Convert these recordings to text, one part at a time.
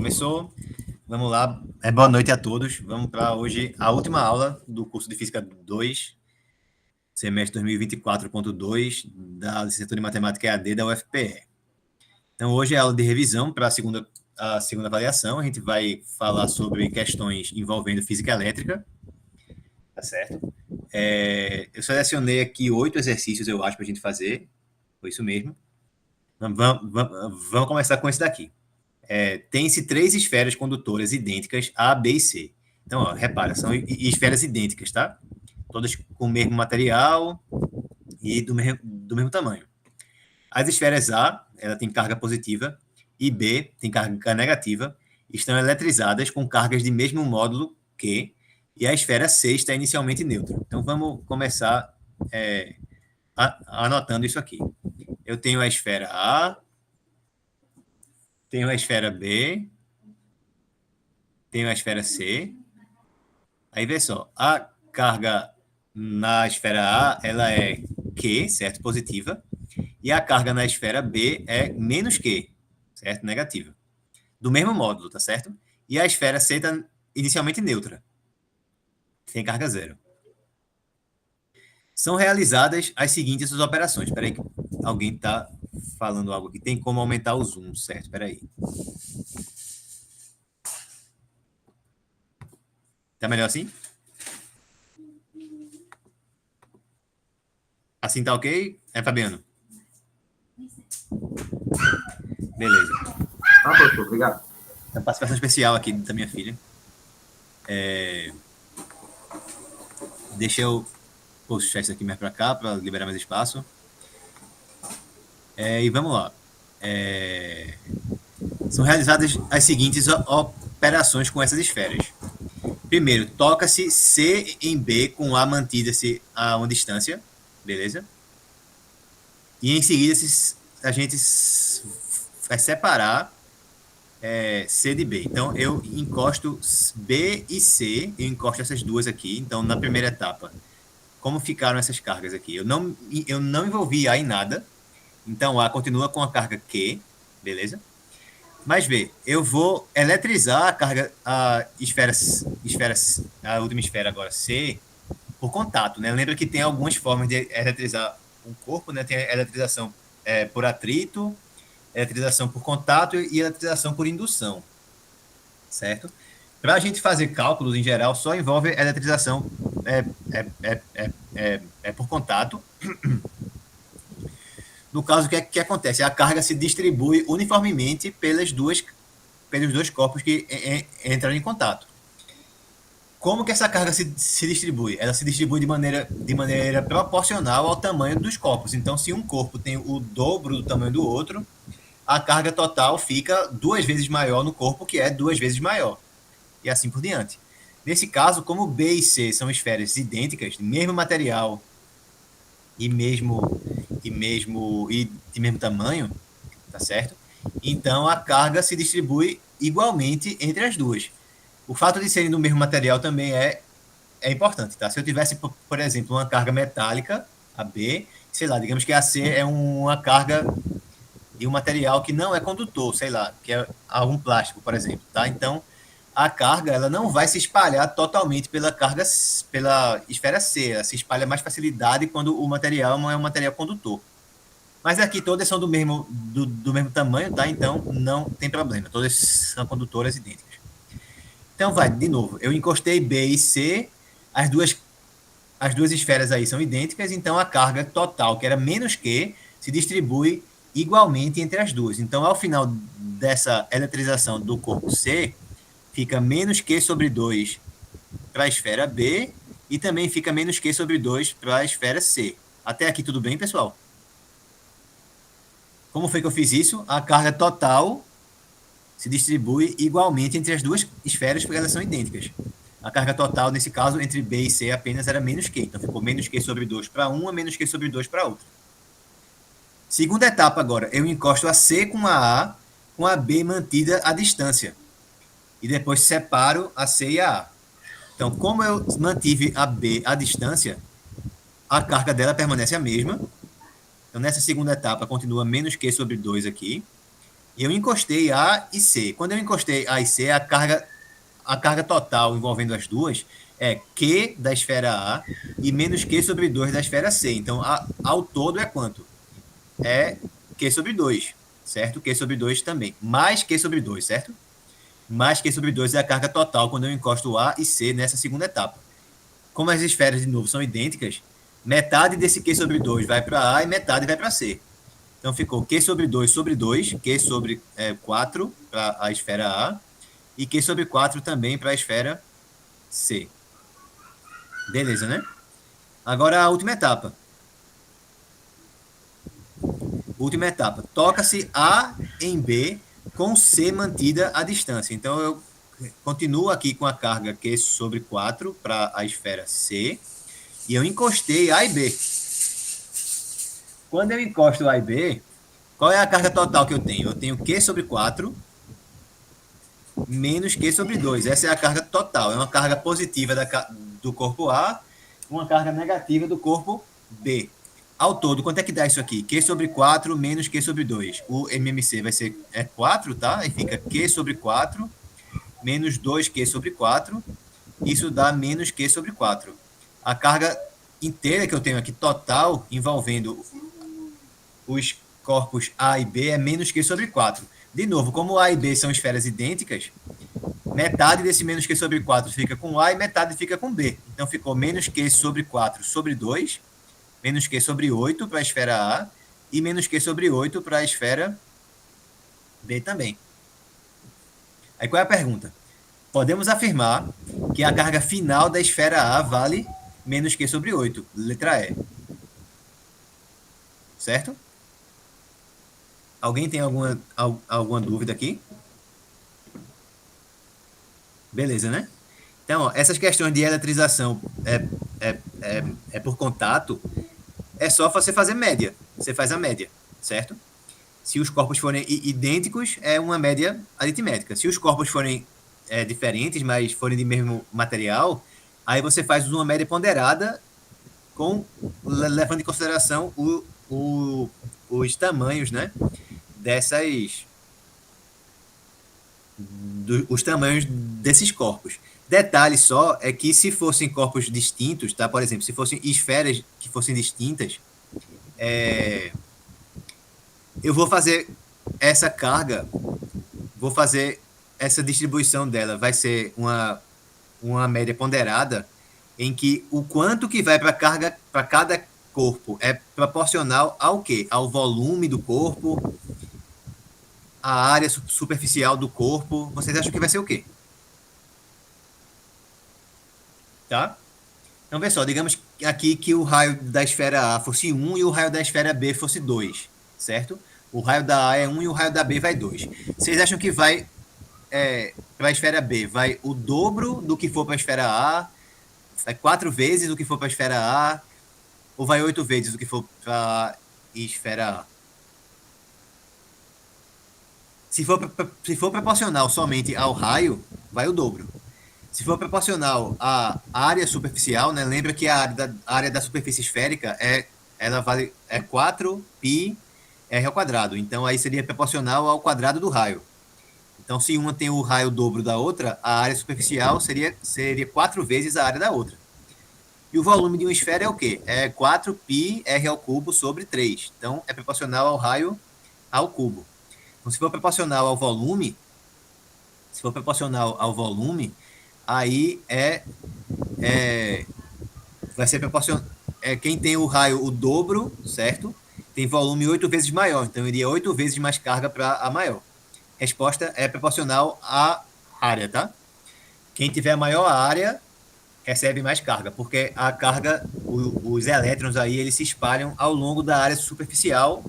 Começou. Vamos lá. Boa noite a todos. Vamos para hoje a última aula do curso de Física 2, semestre 2024.2, da licenciatura em Matemática EAD da UFPE. Então, hoje é a aula de revisão para a segunda avaliação. A gente vai falar sobre questões envolvendo física elétrica. Tá certo? Eu selecionei aqui 8 exercícios, eu acho, para a gente fazer. Foi isso mesmo. Vamos começar com esse daqui. Tem-se 3 esferas condutoras idênticas, A, B e C. Então, ó, repara, são esferas idênticas, tá? Todas com o mesmo material e do mesmo tamanho. As esferas A, ela tem carga positiva, e B, tem carga negativa, estão eletrizadas com cargas de mesmo módulo Q, e a esfera C está inicialmente neutra. Então, vamos começar anotando isso aqui. Eu tenho a esfera A, tenho a esfera B, tenho a esfera C. Aí, vê só, a carga na esfera A, ela é Q, certo? Positiva. E a carga na esfera B é menos Q, certo? Negativa. Do mesmo módulo, tá certo? E a esfera C está inicialmente neutra. Tem carga zero. São realizadas as seguintes operações. Espera aí, que alguém está falando algo aqui. Tem como aumentar o zoom, certo? Espera aí. Tá melhor assim? Assim tá ok? Fabiano? Beleza. Tá, professor, obrigado. Uma participação especial aqui da minha filha. Deixa eu puxar isso aqui mais para cá, para liberar mais espaço. E vamos lá. São realizadas as seguintes operações com essas esferas. Primeiro, toca-se C em B com A mantida-se a uma distância. Beleza? E em seguida, a gente vai separar C de B. Então, eu encosto B e C, eu encosto essas duas aqui. Então, na primeira etapa, como ficaram essas cargas aqui? Eu não envolvi A em nada. Então, A continua com a carga Q, beleza? Mas vê, eu vou eletrizar a carga, a última esfera agora, C, por contato, né? Lembra que tem algumas formas de eletrizar um corpo, né? Tem a eletrização por atrito, eletrização por contato e eletrização por indução, certo? Para a gente fazer cálculos, em geral, só envolve eletrização por contato. No caso, o que acontece? A carga se distribui uniformemente pelos dois corpos que entram em contato. Como que essa carga se distribui? Ela se distribui de maneira proporcional ao tamanho dos corpos. Então, se um corpo tem o dobro do tamanho do outro, a carga total fica 2 vezes maior no corpo, que é 2 vezes maior. E assim por diante. Nesse caso, como B e C são esferas idênticas, mesmo material e de mesmo tamanho, tá certo? Então, a carga se distribui igualmente entre as duas. O fato de serem do mesmo material também é importante, tá? Se eu tivesse, por exemplo, uma carga metálica, a B, sei lá, digamos que a C é uma carga de um material que não é condutor, sei lá, que é algum plástico, por exemplo, tá? Então, a carga, ela não vai se espalhar totalmente pela esfera C, ela se espalha mais facilidade quando o material não é um material condutor. Mas aqui todas são do mesmo tamanho, tá? Então, não tem problema, todas são condutoras idênticas. Então, de novo, eu encostei B e C, as duas esferas aí são idênticas, então a carga total, que era menos Q, se distribui igualmente entre as duas. Então, ao final dessa eletrização do corpo C, fica menos Q sobre 2 para a esfera B e também fica menos Q sobre 2 para a esfera C. Até aqui tudo bem, pessoal? Como foi que eu fiz isso? A carga total se distribui igualmente entre as duas esferas porque elas são idênticas. A carga total, nesse caso, entre B e C apenas era menos Q. Então, ficou menos Q sobre 2 para uma, menos Q sobre 2 para outra. Segunda etapa agora, eu encosto a C com a B mantida à distância. E depois separo a C e a A. Então, como eu mantive a B à distância, a carga dela permanece a mesma. Então, nessa segunda etapa, continua menos Q sobre 2 aqui. E eu encostei A e C. Quando eu encostei A e C, a carga total envolvendo as duas é Q da esfera A e menos Q sobre 2 da esfera C. Então, ao todo é quanto? É Q sobre 2, certo? Q sobre 2 também. Mais Q sobre 2, certo? Mais Q sobre 2 é a carga total quando eu encosto A e C nessa segunda etapa. Como as esferas, de novo, são idênticas, metade desse Q sobre 2 vai para A e metade vai para C. Então ficou Q sobre 2, Q sobre 4 para a esfera A e Q sobre 4 também para a esfera C. Beleza, né? Agora a última etapa. Última etapa. Toca-se A em B com C mantida à distância. Então eu continuo aqui com a carga Q sobre 4 para a esfera C e eu encostei A e B. Quando eu encosto A e B, qual é a carga total que eu tenho? Eu tenho Q sobre 4 menos Q sobre 2. Essa é a carga total. É uma carga positiva do corpo A, uma carga negativa do corpo B. Ao todo, quanto é que dá isso aqui? Q sobre 4 menos Q sobre 2. O MMC vai ser 4, tá? Aí fica Q sobre 4 menos 2Q sobre 4. Isso dá menos Q sobre 4. A carga inteira que eu tenho aqui, total, envolvendo os corpos A e B, é menos Q sobre 4. De novo, como A e B são esferas idênticas, metade desse menos Q sobre 4 fica com A e metade fica com B. Então ficou menos Q sobre 4 sobre 2, menos Q sobre 8 para a esfera A e menos Q sobre 8 para a esfera B também. Aí qual é a pergunta? Podemos afirmar que a carga final da esfera A vale menos Q sobre 8, letra E. Certo? Alguém tem alguma dúvida aqui? Beleza, né? Então, ó, essas questões de eletrização é por contato, é só você fazer média. Você faz a média, certo? Se os corpos forem idênticos, é uma média aritmética. Se os corpos forem diferentes, mas forem de mesmo material, aí você faz uma média ponderada levando em consideração os tamanhos, né? Os tamanhos desses corpos. Detalhe só é que se fossem corpos distintos, tá? Por exemplo, se fossem esferas que fossem distintas, eu vou fazer essa carga, vou fazer essa distribuição dela, vai ser uma média ponderada em que o quanto que vai para carga para cada corpo é proporcional ao quê? Ao volume do corpo, a área superficial do corpo. Vocês acham que vai ser o quê? Tá? Então, vê só, digamos aqui que o raio da esfera A fosse 1 e o raio da esfera B fosse 2, certo? O raio da A é 1 e o raio da B vai 2. Vocês acham que vai para a esfera B, vai o dobro do que for para a esfera A, vai 4 vezes o que for para a esfera A, ou vai 8 vezes o que for para a esfera A? Se for proporcional somente ao raio, vai o dobro. Se for proporcional à área superficial, né, lembra que a área da superfície esférica ela vale 4πr ao quadrado. Então, aí seria proporcional ao quadrado do raio. Então, se uma tem o raio dobro da outra, a área superficial seria 4 vezes a área da outra. E o volume de uma esfera é o quê? É 4πr ao cubo sobre 3. Então, é proporcional ao raio ao cubo. Então, se for proporcional ao volume, aí vai ser proporcional. Quem tem o raio o dobro, certo? Tem volume 8 vezes maior. Então, iria 8 vezes mais carga para a maior. Resposta é proporcional à área, tá? Quem tiver a maior área recebe mais carga, porque a carga, os elétrons aí, eles se espalham ao longo da área superficial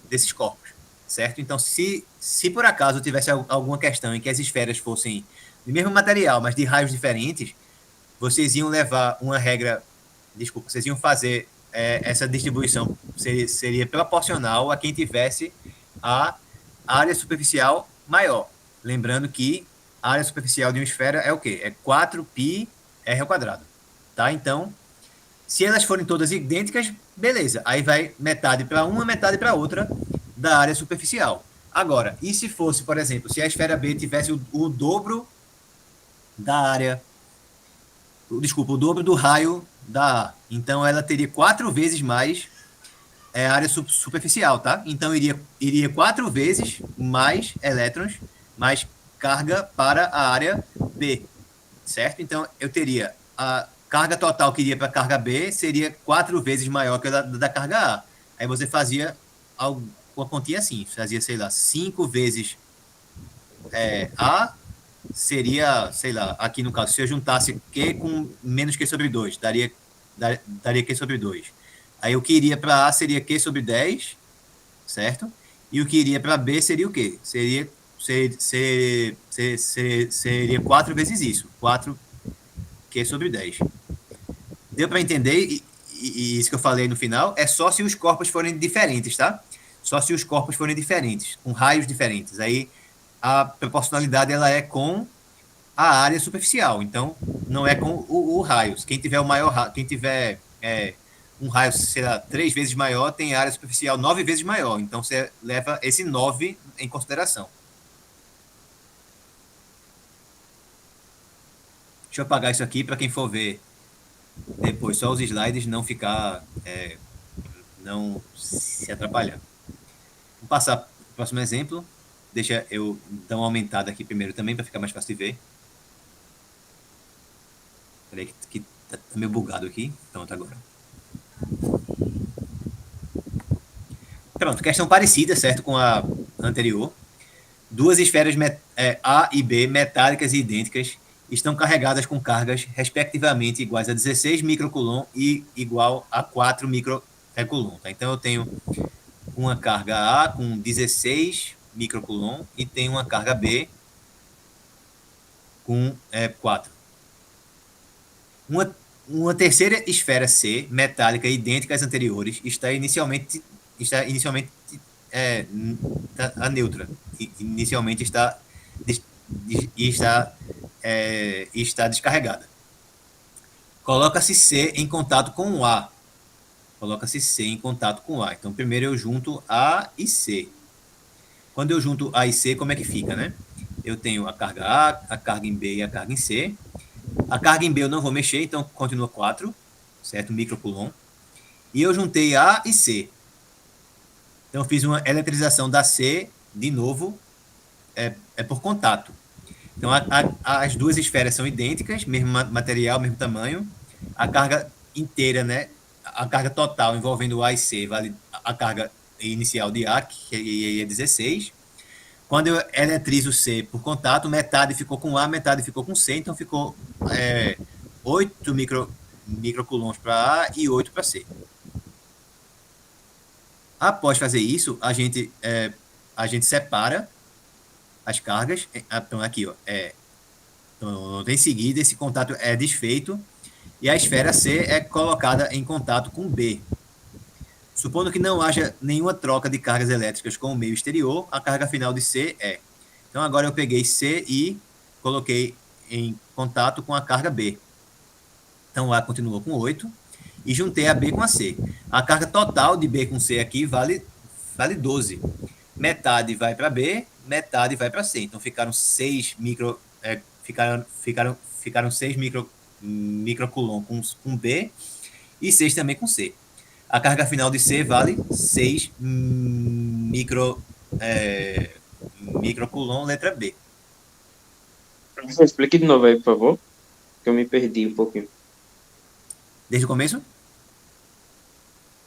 desses corpos, certo? Então, se por acaso tivesse alguma questão em que as esferas fossem do mesmo material, mas de raios diferentes, vocês iam levar uma regra, vocês iam fazer essa distribuição, seria proporcional a quem tivesse a área superficial maior. Lembrando que a área superficial de uma esfera é o quê? É 4πr ao quadrado. Tá? Então, se elas forem todas idênticas, beleza. Aí vai metade para uma, metade para outra da área superficial. Agora, e se fosse, por exemplo, se a esfera B tivesse o dobro da área, desculpa, o dobro do raio da A, então ela teria 4 vezes mais área superficial, tá? Então iria 4 vezes mais elétrons, mais carga para a área B, certo? Então eu teria a carga total que iria para a carga B seria 4 vezes maior que a da carga A. Aí você fazia uma continha assim, fazia, sei lá, 5 vezes A seria, sei lá, aqui no caso, se eu juntasse Q com menos Q sobre 2, daria Q sobre 2. Aí o que iria para A seria Q sobre 10, certo? E o que iria para B seria o quê? Seria 4 vezes isso, 4 Q sobre 10. Deu para entender? E isso que eu falei no final é só se os corpos forem diferentes, tá? Só se os corpos forem diferentes, com raios diferentes. Aí a proporcionalidade ela é com a área superficial, então não é com o raio. Quem tiver o maior, quem tiver um raio, sei lá, 3 vezes maior, tem área superficial 9 vezes maior. Então você leva esse 9 em consideração. Deixa eu apagar isso aqui para quem for ver depois só os slides não ficar, não se atrapalhar. Vou passar para o próximo exemplo. Deixa eu dar uma aumentada aqui primeiro também para ficar mais fácil de ver. Peraí que tá meio bugado aqui. Pronto, agora. Pronto, questão parecida, certo, com a anterior. Duas esferas A e B, metálicas e idênticas, estão carregadas com cargas respectivamente iguais a 16 microcoulomb e igual a 4 microcoulomb. Tá? Então eu tenho uma carga A com 16 microcoulomb e tenho uma carga B com 4. Uma terceira esfera C, metálica idêntica às anteriores, está inicialmente a neutra. Inicialmente está descarregada. Coloca-se C em contato com o A. Coloca-se C em contato com A. Então, primeiro eu junto A e C. Quando eu junto A e C, como é que fica, né? Eu tenho a carga A, a carga em B e a carga em C. A carga em B eu não vou mexer, então continua 4, certo? Microcoulomb. E eu juntei A e C. Então, eu fiz uma eletrização da C, de novo, por contato. Então, as duas esferas são idênticas, mesmo material, mesmo tamanho. A carga inteira, né? A carga total envolvendo A e C vale a carga inicial de A, que é 16. Quando eu eletrizo C por contato, metade ficou com A, metade ficou com C, então ficou 8 microcoulombs para A e 8 para C. Após fazer isso, a gente separa as cargas. Então, aqui, ó, então, em seguida, esse contato é desfeito e a esfera C é colocada em contato com B. Supondo que não haja nenhuma troca de cargas elétricas com o meio exterior, a carga final de C é. Então, agora eu peguei C e coloquei em contato com a carga B. Então, A continuou com 8 e juntei a B com a C. A carga total de B com C aqui vale 12. Metade vai para B, metade vai para C. Então, ficaram 6 microcoulomb com B e 6 também com C. A carga final de C vale 6 microcoulomb, letra B. Professor, explique de novo aí, por favor, que eu me perdi um pouquinho. Desde o começo?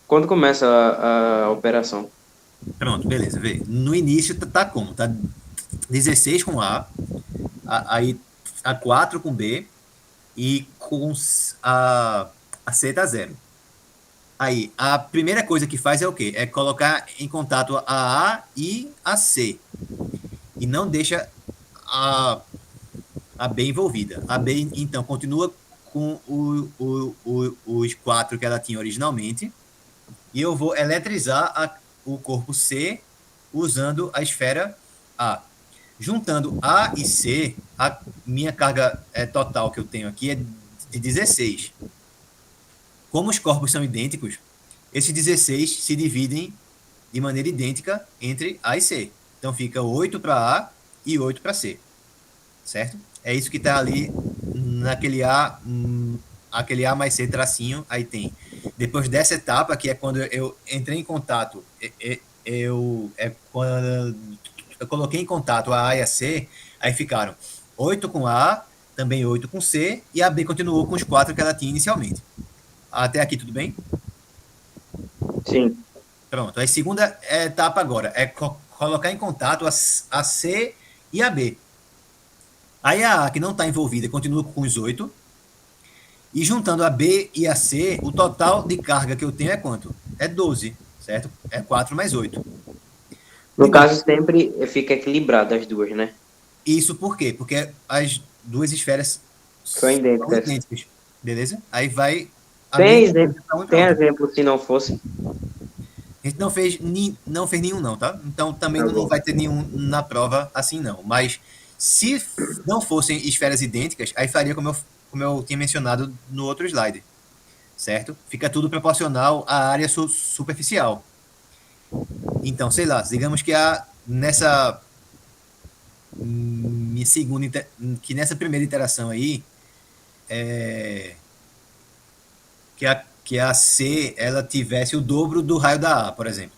Quando começa a operação? Pronto, beleza. Vê. No início tá como? Tá 16 com aí a 4 com B e com a C tá 0. Aí, a primeira coisa que faz é o quê? É colocar em contato a e a C. E não deixa a B envolvida. A B, então, continua com os 4 que ela tinha originalmente. E eu vou eletrizar o corpo C usando a esfera A. Juntando A e C, a minha carga total que eu tenho aqui é de 16. Como os corpos são idênticos, esses 16 se dividem de maneira idêntica entre A e C. Então fica 8 para A e 8 para C, certo? É isso que está ali naquele aquele A mais C tracinho, aí tem. Depois dessa etapa, que é quando eu entrei em contato, quando eu coloquei em contato a A e a C, aí ficaram 8 com A, também 8 com C, e a B continuou com os 4 que ela tinha inicialmente. Até aqui tudo bem? Sim. Pronto. A segunda etapa agora é colocar em contato a C e a B. Aí a A, que não está envolvida, continua com os 8. E juntando a B e a C, o total de carga que eu tenho é quanto? É 12, certo? É 4 mais 8. No caso, sempre fica equilibrado as duas, né? Isso por quê? Porque as duas esferas São idênticas. idênticas. Beleza? Aí vai. Tem exemplo se não fosse. A gente não fez nenhum, não, tá? Então também Tá não bom. vai ter nenhum na prova assim, não. Mas se não fossem esferas idênticas, aí faria como eu tinha mencionado no outro slide, certo? Fica tudo proporcional à área superficial. Então, sei lá, digamos que nessa primeira interação aí, que a C ela tivesse o dobro do raio da A, por exemplo,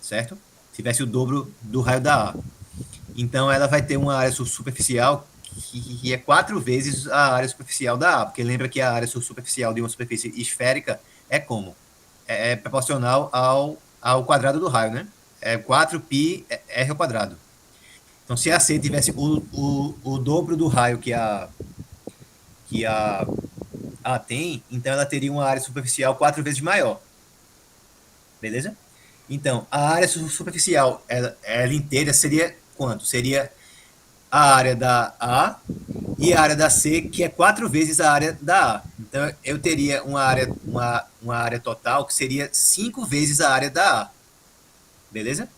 certo? Tivesse o dobro do raio da A. Então ela vai ter uma área superficial que é 4 vezes a área superficial da A, porque lembra que a área superficial de uma superfície esférica é como? É proporcional ao quadrado do raio, né? É 4π r ao quadrado. Então, se a C tivesse o dobro do raio que a tem, então ela teria uma área superficial 4 vezes maior. Beleza? Então, a área superficial, ela inteira seria quanto? Seria a área da A e a área da C, que é 4 vezes a área da A. Então, eu teria uma área total que seria 5 vezes a área da A. Beleza?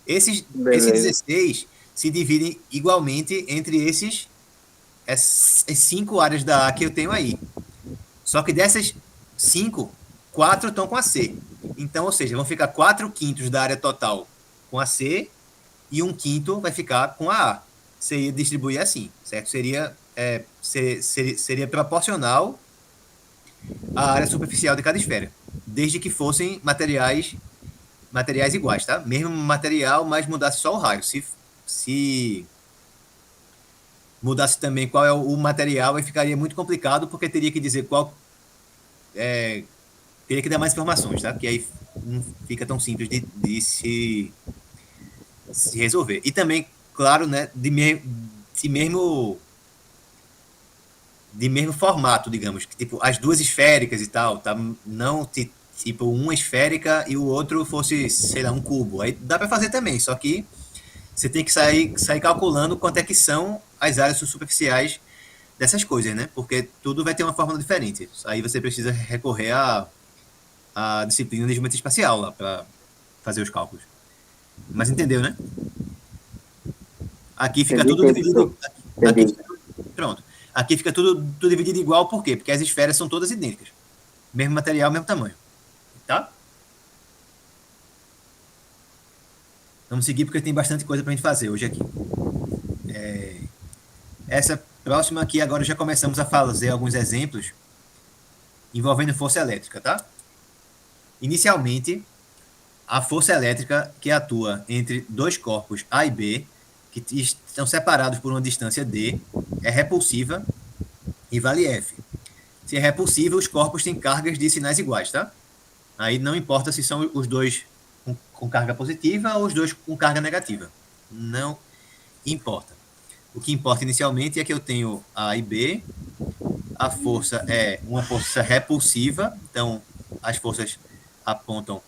Esses 16 se dividem igualmente entre essas 5 áreas da A que eu tenho aí. Só que dessas 5, 4 estão com a C. Então, ou seja, vão ficar 4/5 da área total com a C e 1/5 vai ficar com a A. Seria distribuir assim, certo? Seria proporcional à área superficial de cada esfera, desde que fossem materiais iguais, tá? Mesmo material, mas mudasse só o raio. Se mudasse também qual é o material, aí ficaria muito complicado, porque teria que dizer qual. Teria que dar mais informações, tá? Que aí não fica tão simples de se resolver. E também, claro, né, de mesmo formato, digamos, que tipo as duas esféricas e tal, tá? Não tipo uma esférica e o outro fosse, sei lá, um cubo. Aí dá para fazer também, só que você tem que sair calculando quanto é que são as áreas superficiais dessas coisas, né? Porque tudo vai ter uma fórmula diferente. Aí você precisa recorrer à disciplina de geometria espacial lá para fazer os cálculos. Mas entendeu, né? Aqui fica tudo dividido. Pronto. Aqui fica tudo dividido igual, por quê? Porque as esferas são todas idênticas. Mesmo material, mesmo tamanho. Tá? Vamos seguir porque tem bastante coisa para a gente fazer hoje aqui. Essa próxima aqui, agora já começamos a fazer alguns exemplos envolvendo força elétrica, tá? Inicialmente, a força elétrica que atua entre dois corpos A e B, que estão separados por uma distância D, é repulsiva e vale F. Se é repulsiva, os corpos têm cargas de sinais iguais, tá? Aí não importa se são os dois com carga positiva ou os dois com carga negativa. Não importa. O que importa inicialmente é que eu tenho A e B, a força é uma força repulsiva, então as forças apontam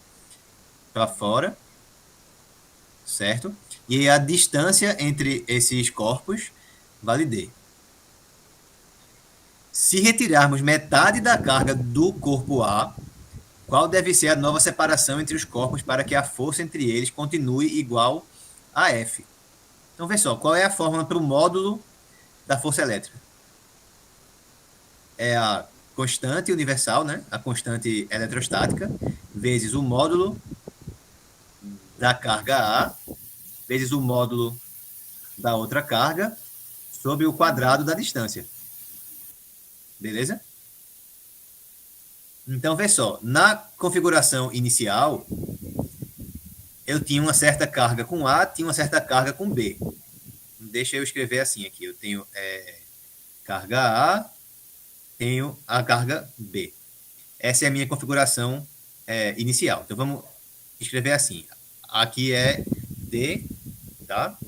para fora, certo? E a distância entre esses corpos vale D. Se retirarmos metade da carga do corpo A, qual deve ser a nova separação entre os corpos para que a força entre eles continue igual a F? Então, vê só, qual é a fórmula para o módulo da força elétrica? É a constante universal, né? A constante eletrostática, vezes o módulo da carga A, vezes o módulo da outra carga sobre o quadrado da distância. Beleza? Então, vê só. Na configuração inicial, eu tinha uma certa carga com A, tinha uma certa carga com B. Deixa eu escrever assim aqui. Eu tenho carga A, tenho a carga B. Essa é a minha configuração inicial. Então, vamos escrever assim. Aqui é D, tá?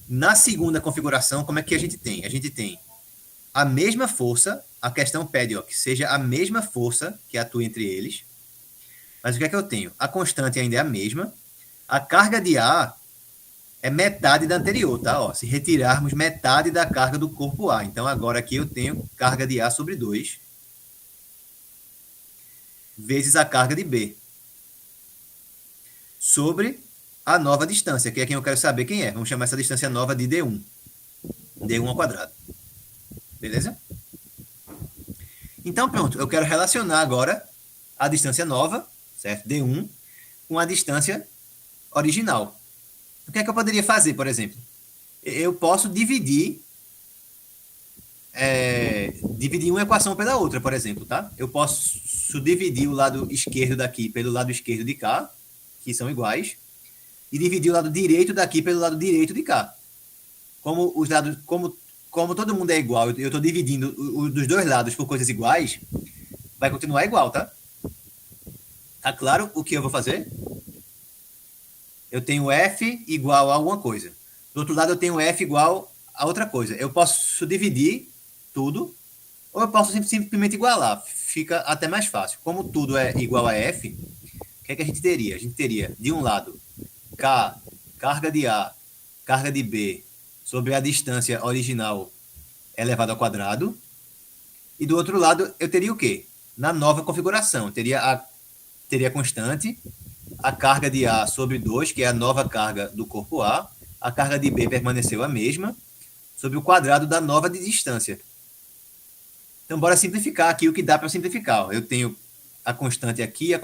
Na segunda configuração, como é que a gente tem? A gente tem a mesma força, a questão pede que seja a mesma força que atua entre eles, mas o que é que eu tenho? A constante ainda é a mesma, a carga de A é metade da anterior, tá? Ó, se retirarmos metade da carga do corpo A, então agora aqui eu tenho carga de A sobre 2, vezes a carga de B, sobre a nova distância, que é quem eu quero saber quem é. Vamos chamar essa distância nova de D1. D1 ao quadrado. Beleza? Então, pronto. Eu quero relacionar agora a distância nova, certo? D1, com a distância original. O que é que eu poderia fazer, por exemplo? Eu posso dividir uma equação pela outra, por exemplo, tá? Eu posso dividir o lado esquerdo daqui pelo lado esquerdo de cá, que são iguais, e dividir o lado direito daqui pelo lado direito de cá. Como os lados, como todo mundo é igual, eu estou dividindo dos dois lados por coisas iguais, vai continuar igual, tá? Tá claro o que eu vou fazer? Eu tenho F igual a alguma coisa. Do outro lado, eu tenho F igual a outra coisa. Eu posso dividir tudo, ou eu posso simplesmente igualar. Fica até mais fácil. Como tudo é igual a F, o que é que a gente teria? A gente teria, de um lado, K, carga de A, carga de B, sobre a distância original elevado ao quadrado. E do outro lado, eu teria o quê? Na nova configuração, eu teria a constante, a carga de A sobre 2, que é a nova carga do corpo a carga de B permaneceu a mesma, sobre o quadrado da nova de distância. Então, bora simplificar aqui o que dá para simplificar. Eu tenho a constante aqui,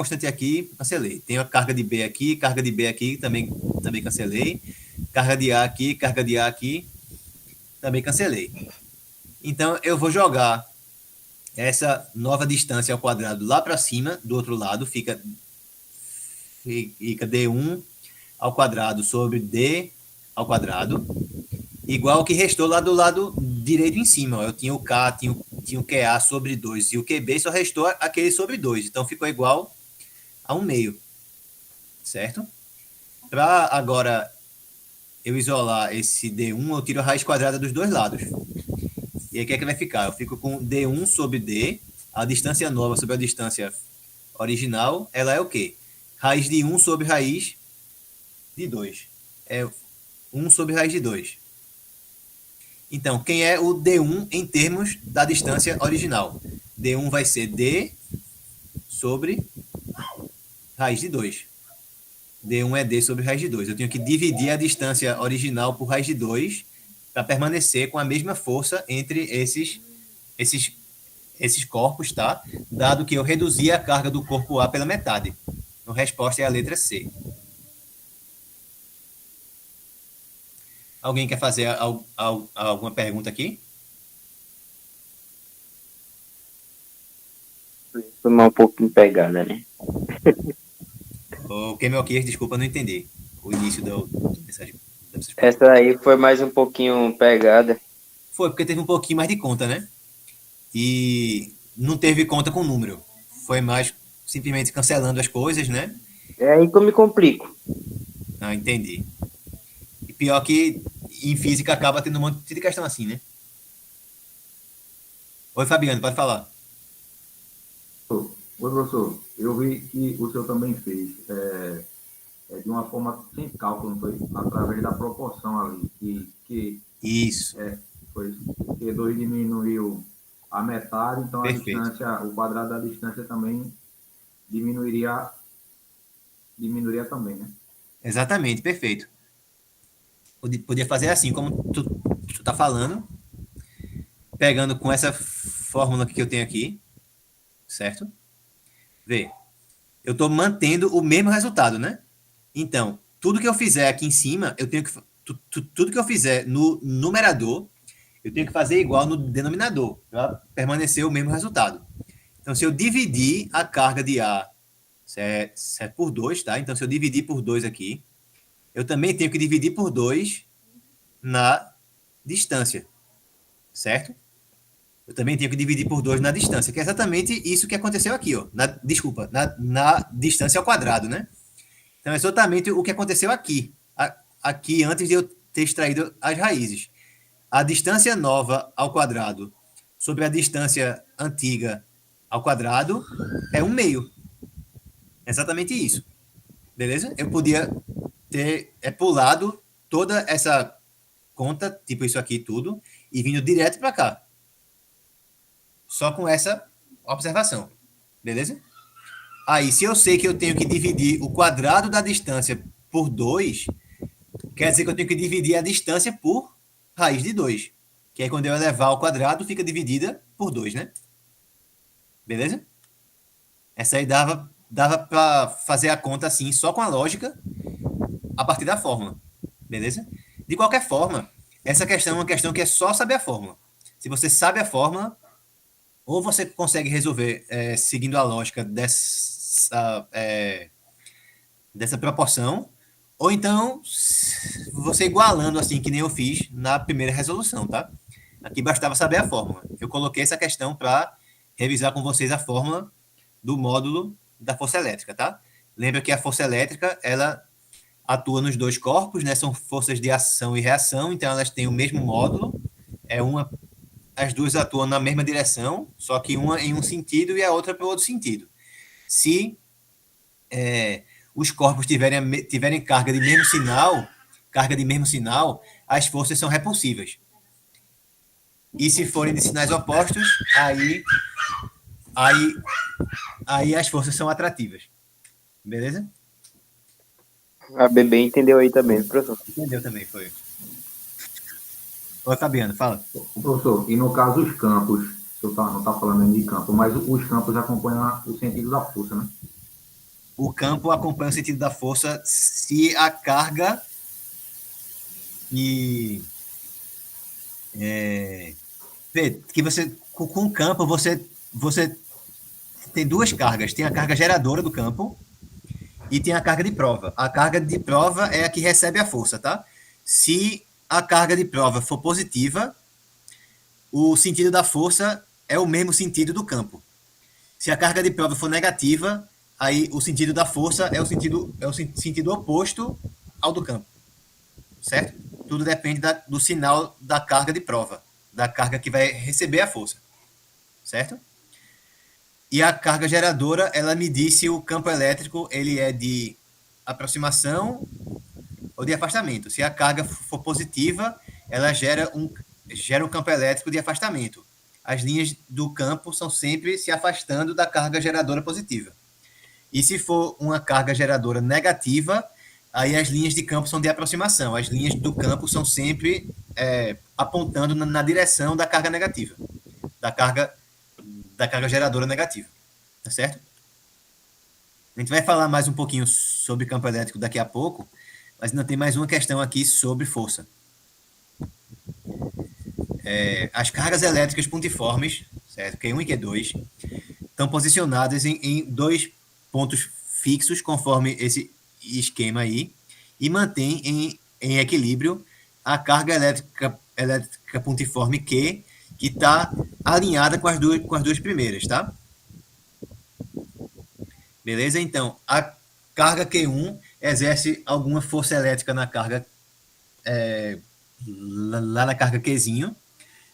cancelei. Tenho a carga de B aqui, também cancelei. Carga de A aqui, também cancelei. Então, eu vou jogar essa nova distância ao quadrado lá para cima, do outro lado, fica D1 ao quadrado sobre D ao quadrado, igual ao que restou lá do lado direito em cima. Eu tinha o K, tinha o QA sobre 2 e o QB só restou aquele sobre 2. Então, ficou igual a 1/2. Certo? Para agora eu isolar esse D1, eu tiro a raiz quadrada dos dois lados. E aí, o que é que vai ficar? Eu fico com D1 sobre D, a distância nova sobre a distância original, ela é o quê? Raiz de 1 sobre raiz de 2. É 1 sobre raiz de 2. Então, quem é o D1 em termos da distância original? D1 vai ser D sobre raiz de 2. D1 é D sobre raiz de 2. Eu tenho que dividir a distância original por raiz de 2 para permanecer com a mesma força entre esses corpos, tá? Dado que eu reduzi a carga do corpo A pela metade. Então, a resposta é a letra C. Alguém quer fazer alguma pergunta aqui? Foi um pouquinho pegada, né? O que meu aqui, desculpa, não entendi o início da mensagem. Essa aí foi mais um pouquinho pegada. Foi, porque teve um pouquinho mais de conta, né? E não teve conta com número. Foi mais simplesmente cancelando as coisas, né? É aí que eu me complico. Ah, entendi. E pior que em física acaba tendo um monte de questão assim, né? Oi, Fabiano, pode falar. Oi, professor. Eu vi que o senhor também fez de uma forma sem cálculo, não foi? Através da proporção ali. Isso. Foi que 2 diminuiu a metade, então Perfeito. a distância, o quadrado da distância também diminuiria também, né? Exatamente, perfeito. Podia fazer assim, como tu tá falando, pegando com essa fórmula que eu tenho aqui, certo? Vê, eu estou mantendo o mesmo resultado, né? Então, tudo que eu fizer aqui em cima, eu tenho que tudo que eu fizer no numerador, eu tenho que fazer igual no denominador, para permanecer o mesmo resultado. Então, se eu dividir a carga de A certo, por 2, tá? Então, se eu dividir por 2 aqui, eu também tenho que dividir por 2 na distância, certo? Eu também tenho que dividir por 2 na distância, que é exatamente isso que aconteceu aqui, ó. Desculpa, na distância ao quadrado, né? Então, é exatamente o que aconteceu aqui. Aqui, antes de eu ter extraído as raízes. A distância nova ao quadrado sobre a distância antiga ao quadrado é 1/2. É exatamente isso. Beleza? Eu podia ter pulado toda essa conta, tipo isso aqui tudo, e vindo direto para cá. Só com essa observação. Beleza? Aí, se eu sei que eu tenho que dividir o quadrado da distância por 2, quer dizer que eu tenho que dividir a distância por raiz de 2. Que aí, quando eu elevar ao quadrado, fica dividida por 2, né? Beleza? Essa aí dava para fazer a conta assim, só com a lógica, a partir da fórmula. Beleza? De qualquer forma, essa questão é uma questão que é só saber a fórmula. Se você sabe a fórmula, ou você consegue resolver seguindo a lógica dessa proporção, ou então você igualando assim, que nem eu fiz na primeira resolução, tá? Aqui bastava saber a fórmula. Eu coloquei essa questão para revisar com vocês a fórmula do módulo da força elétrica, tá? Lembra que a força elétrica, ela atua nos dois corpos, né? São forças de ação e reação, então elas têm o mesmo módulo. As duas atuam na mesma direção, só que uma em um sentido e a outra para o outro sentido. Se os corpos tiverem carga de mesmo sinal, as forças são repulsivas. E se forem de sinais opostos, aí as forças são atrativas. Beleza? A bebê entendeu aí também, professor. Entendeu também, foi. Oi, Fabiano, fala. Professor, e no caso os campos, o senhor não está falando de campo, mas os campos acompanham o sentido da força, né? O campo acompanha o sentido da força se a carga que você com o campo você tem duas cargas. Tem a carga geradora do campo e tem a carga de prova. A carga de prova é a que recebe a força, tá? Se a carga de prova for positiva, o sentido da força é o mesmo sentido do campo. Se a carga de prova for negativa, aí o sentido da força é o sentido oposto ao do campo. Certo? Tudo depende do sinal da carga de prova, da carga que vai receber a força. Certo? E a carga geradora, ela me diz se o campo elétrico ele é de aproximação ou de afastamento. Se a carga for positiva, ela gera um campo elétrico de afastamento. As linhas do campo são sempre se afastando da carga geradora positiva. E se for uma carga geradora negativa, aí as linhas de campo são de aproximação. As linhas do campo são sempre apontando na direção da carga negativa, da carga geradora negativa. Tá certo? A gente vai falar mais um pouquinho sobre campo elétrico daqui a pouco, mas ainda tem mais uma questão aqui sobre força. As cargas elétricas pontiformes, certo? Q1 e Q2, estão posicionadas em dois pontos fixos, conforme esse esquema aí, e mantém em equilíbrio a carga elétrica pontiforme Q, que está alinhada com as duas primeiras, tá? Beleza? Então, a carga Q1 exerce alguma força elétrica na carga, lá na carga Qzinho.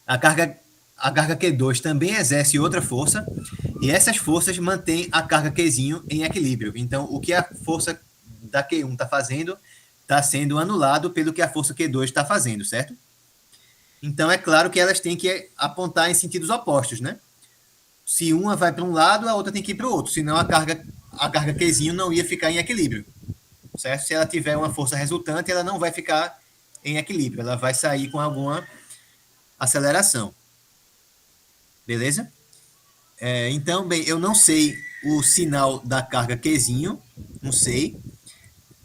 A carga Q2 também exerce outra força, e essas forças mantêm a carga Qzinho em equilíbrio. Então, o que a força da Q1 está fazendo está sendo anulado pelo que a força Q2 está fazendo, certo? Então, é claro que elas têm que apontar em sentidos opostos, né? Se uma vai para um lado, a outra tem que ir para o outro, senão a carga Qzinho não ia ficar em equilíbrio, certo? Se ela tiver uma força resultante, ela não vai ficar em equilíbrio, ela vai sair com alguma aceleração. Beleza? Então, bem, eu não sei o sinal da carga Qzinho, não sei.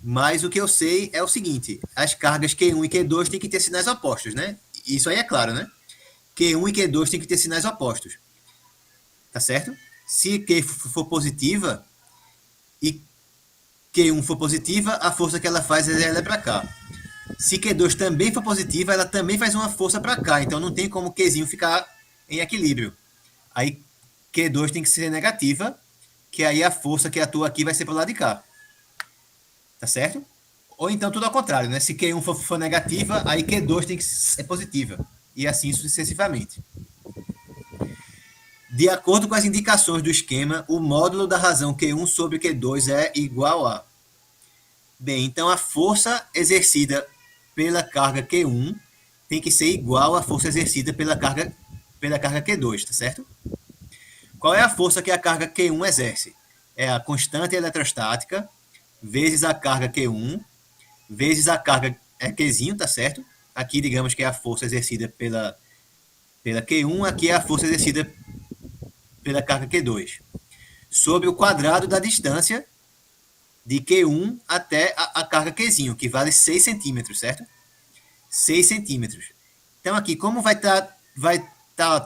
Mas o que eu sei é o seguinte, as cargas Q1 e Q2 têm que ter sinais opostos, né? Isso aí é claro, né? Q1 e Q2 têm que ter sinais opostos. Tá certo? Se Q for positiva e Q1 for positiva, a força que ela faz ela é para cá. Se Q2 também for positiva, ela também faz uma força para cá. Então não tem como Qzinho ficar em equilíbrio. Aí Q2 tem que ser negativa, que aí a força que atua aqui vai ser pro lado de cá. Tá certo? Ou então tudo ao contrário, né? Se Q1 for negativa, aí Q2 tem que ser positiva. E assim sucessivamente. De acordo com as indicações do esquema, o módulo da razão Q1 sobre Q2 é igual a... Bem, então a força exercida pela carga Q1 tem que ser igual à força exercida pela carga Q2, tá certo? Qual é a força que a carga Q1 exerce? É a constante eletrostática vezes a carga Q1 vezes a carga Qzinho, tá certo? Aqui, digamos que é a força exercida pela Q1, aqui é a força exercida pela carga Q2, sobre o quadrado da distância de Q1 até a carga Qzinho, que vale 6 centímetros, certo? 6 centímetros. Então aqui, como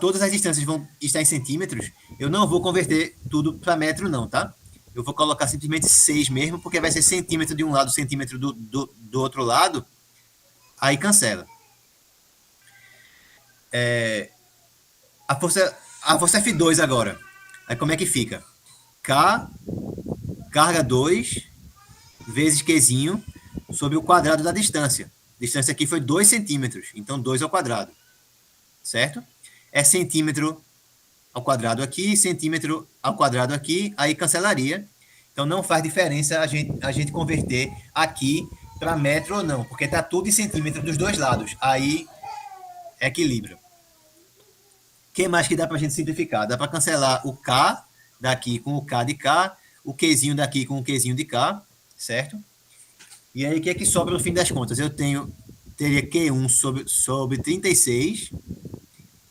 todas as distâncias vão estar em centímetros, eu não vou converter tudo para metro não, tá? Eu vou colocar simplesmente 6 mesmo, porque vai ser centímetro de um lado, centímetro do outro lado, aí cancela. A força F2 agora. Aí como é que fica? K, carga 2, vezes Qzinho, sobre o quadrado da distância. A distância aqui foi 2 centímetros, então 2 ao quadrado. Certo? É centímetro ao quadrado aqui, centímetro ao quadrado aqui, aí cancelaria. Então não faz diferença a gente converter aqui para metro ou não, porque está tudo em centímetro dos dois lados. Aí equilibra. O que mais que dá para a gente simplificar? Dá para cancelar o K daqui com o K de cá, o Qzinho daqui com o Qzinho de cá, certo? E aí o que é que sobra no fim das contas? Eu teria Q1 sobre 36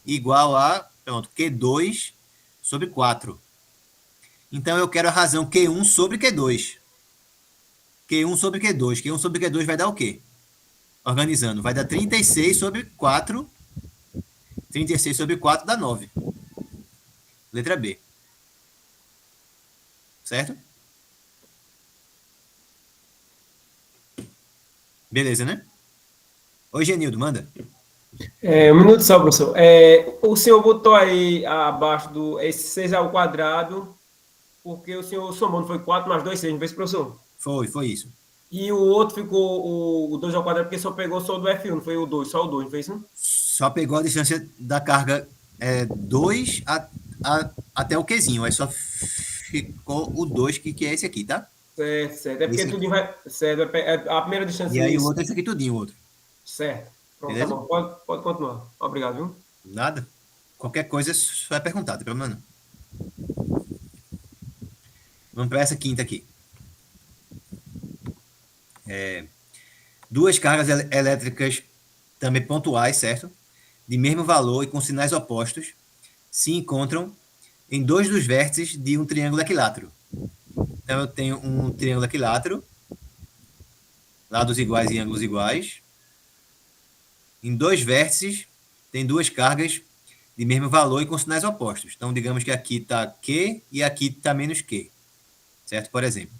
igual a, pronto, Q2 sobre 4. Então eu quero a razão Q1 sobre Q2. Q1 sobre Q2. Q1 sobre Q2 vai dar o quê? Organizando, vai dar 36 sobre 4. 36 sobre 4 dá 9. Letra B. Certo? Beleza, né? Oi, Genildo, manda. Um minuto só, professor. O senhor botou aí abaixo do esse 6 ao quadrado, porque o senhor somou, não foi 4 mais 2, 6, não fez, professor? Foi isso. E o outro ficou o 2 ao quadrado, porque só pegou só do F1, não foi o 2, só o 2, não fez isso? Só pegou a distância da carga 2 até o Qzinho. Aí só ficou o 2, que é esse aqui, tá? Certo. É porque tudo vai... Certo, a primeira distância... E aí o outro é esse aqui tudinho, o outro. Certo. Pronto, beleza? Tá bom. Pode continuar. Obrigado, viu? Nada. Qualquer coisa só é perguntar, tem problema não. Vamos para essa quinta aqui. Duas cargas elétricas também pontuais, certo? De mesmo valor e com sinais opostos, se encontram em dois dos vértices de um triângulo equilátero. Então eu tenho um triângulo equilátero, lados iguais e ângulos iguais. Em dois vértices tem duas cargas de mesmo valor e com sinais opostos. Então digamos que aqui está Q e aqui está menos Q. Certo? Por exemplo.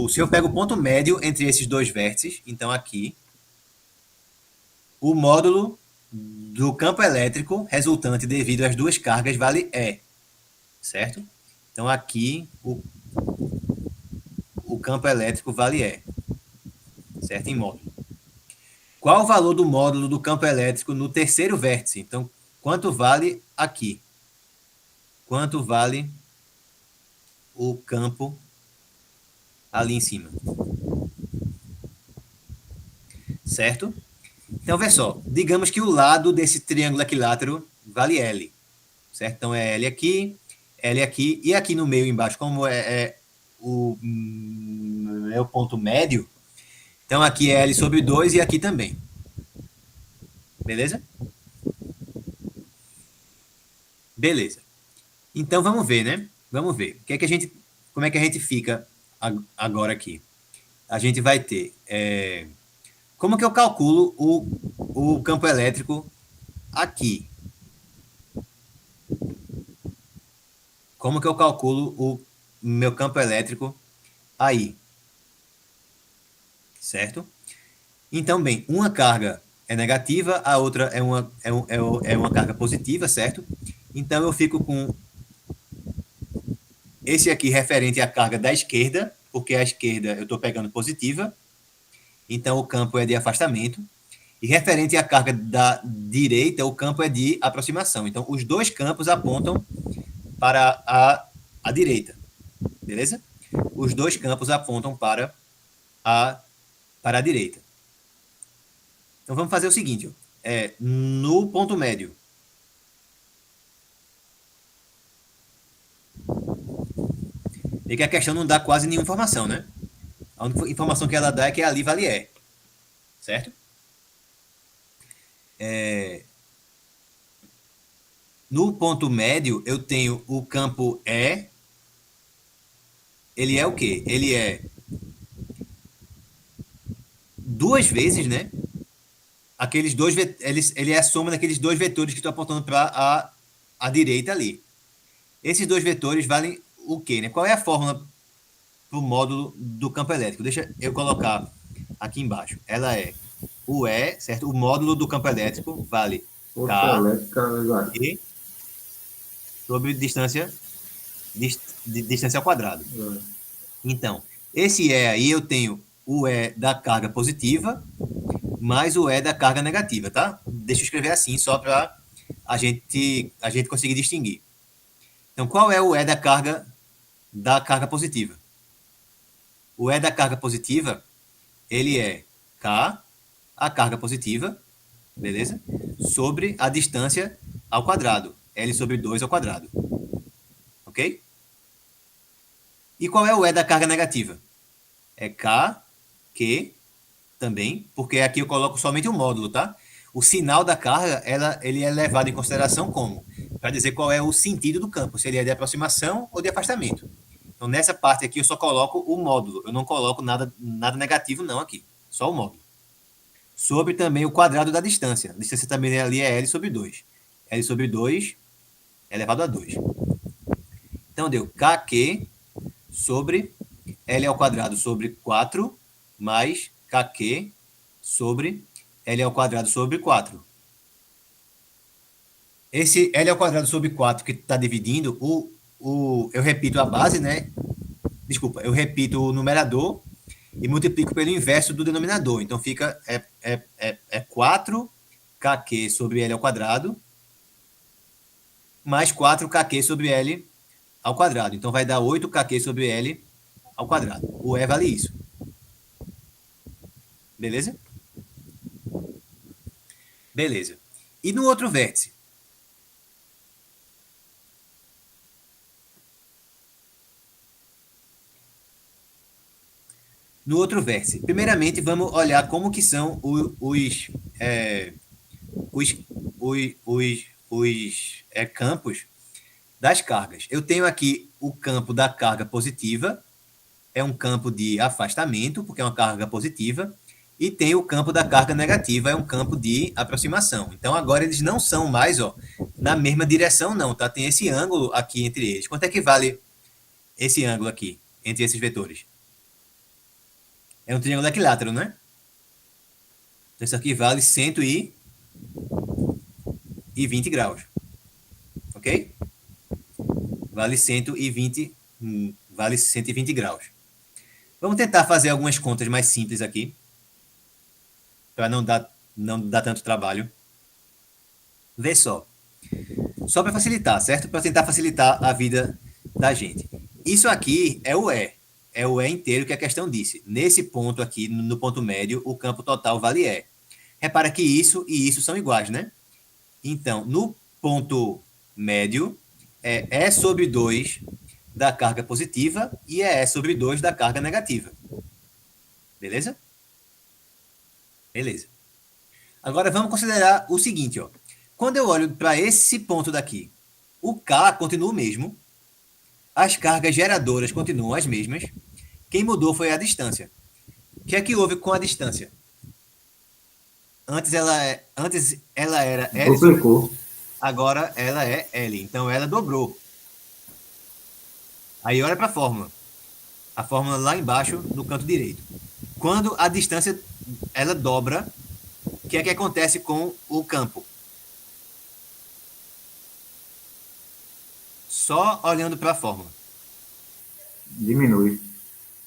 Se eu pego o ponto médio entre esses dois vértices, então aqui, o módulo do campo elétrico resultante devido às duas cargas vale E. Certo? Então aqui, o campo elétrico vale E. Certo? Em módulo. Qual o valor do módulo do campo elétrico no terceiro vértice? Então, quanto vale aqui? Quanto vale o campo ali em cima? Certo? Então, vê só. Digamos que o lado desse triângulo equilátero vale L. Certo? Então, é L aqui, e aqui no meio embaixo, como é o ponto médio, então aqui é L sobre 2 e aqui também. Beleza? Beleza. Então, vamos ver, né? Vamos ver. Como é que a gente fica agora aqui? A gente vai ter... como que eu calculo o campo elétrico aqui? Como que eu calculo o meu campo elétrico aí? Certo? Então, bem, uma carga é negativa, a outra é uma carga positiva, certo? Então, eu fico com esse aqui referente à carga da esquerda, porque a esquerda eu estou pegando positiva, então o campo é de afastamento. E referente à carga da direita, o campo é de aproximação. Então, os dois campos apontam para a direita, beleza? Os dois campos apontam para a direita. Então, vamos fazer o seguinte, no ponto médio, e que a questão não dá quase nenhuma informação, né? A única informação que ela dá é que ali vale E, certo? No ponto médio, eu tenho o campo E. Ele é o quê? Ele é duas vezes, né? Aqueles dois, ele é a soma daqueles dois vetores que estão apontando para a direita ali. Esses dois vetores valem o quê, né? Qual é a fórmula para o módulo do campo elétrico? Deixa eu colocar aqui embaixo. Ela é o E, certo? O módulo do campo elétrico vale Força elétrica, E sobre distância ao quadrado. Então, esse E aí eu tenho o E da carga positiva mais o E da carga negativa, tá? Deixa eu escrever assim, só para a gente conseguir distinguir. Então, qual é o E da carga positiva? O E da carga positiva, ele é K, a carga positiva, beleza? Sobre a distância ao quadrado, L sobre 2 ao quadrado. Ok? E qual é o E da carga negativa? É K, Q, também, porque aqui eu coloco somente o módulo, tá? O sinal da carga, ele é levado em consideração como? Para dizer qual é o sentido do campo, se ele é de aproximação ou de afastamento. Então, nessa parte aqui, eu só coloco o módulo. Eu não coloco nada negativo, não, aqui. Só o módulo. Sobre também o quadrado da distância. A distância também ali é L sobre 2. L sobre 2 elevado a 2. Então, deu KQ sobre L ao quadrado sobre 4 mais KQ sobre L ao quadrado sobre 4. Esse L ao quadrado sobre 4 que está dividindo, eu repito a base, né? Desculpa, eu repito o numerador e multiplico pelo inverso do denominador. Então, fica 4kq sobre L ao quadrado mais 4kq sobre L ao quadrado. Então, vai dar 8kq sobre L ao quadrado. O E vale isso. Beleza? Beleza. E no outro vértice? No outro vértice. Primeiramente, vamos olhar como que são os campos das cargas. Eu tenho aqui o campo da carga positiva, é um campo de afastamento, porque é uma carga positiva, e tem o campo da carga negativa, é um campo de aproximação. Então, agora eles não são mais na mesma direção, não, tá? Tem esse ângulo aqui entre eles. Quanto é que vale esse ângulo aqui, entre esses vetores? É um triângulo equilátero, né? Então, isso aqui vale 120 graus. Ok? Vale 120 graus. Vamos tentar fazer algumas contas mais simples aqui, para não dar tanto trabalho. Vê só. Só para facilitar, certo? Para tentar facilitar a vida da gente. Isso aqui é o E. É o E inteiro que a questão disse. Nesse ponto aqui, no ponto médio, o campo total vale E. Repara que isso e isso são iguais, né? Então, no ponto médio, é E sobre 2 da carga positiva e é E sobre 2 da carga negativa. Beleza? Beleza. Agora, vamos considerar o seguinte, ó. Quando eu olho para esse ponto daqui, o K continua o mesmo, As cargas geradoras continuam as mesmas. Quem mudou foi a distância. O que é que houve com a distância? Antes ela era L, Duplicou. agora ela é L. Então ela dobrou. Aí olha para a fórmula. A fórmula lá embaixo, no canto direito. Quando a distância ela dobra, o que é que acontece com o campo? Só olhando para a fórmula. Diminui.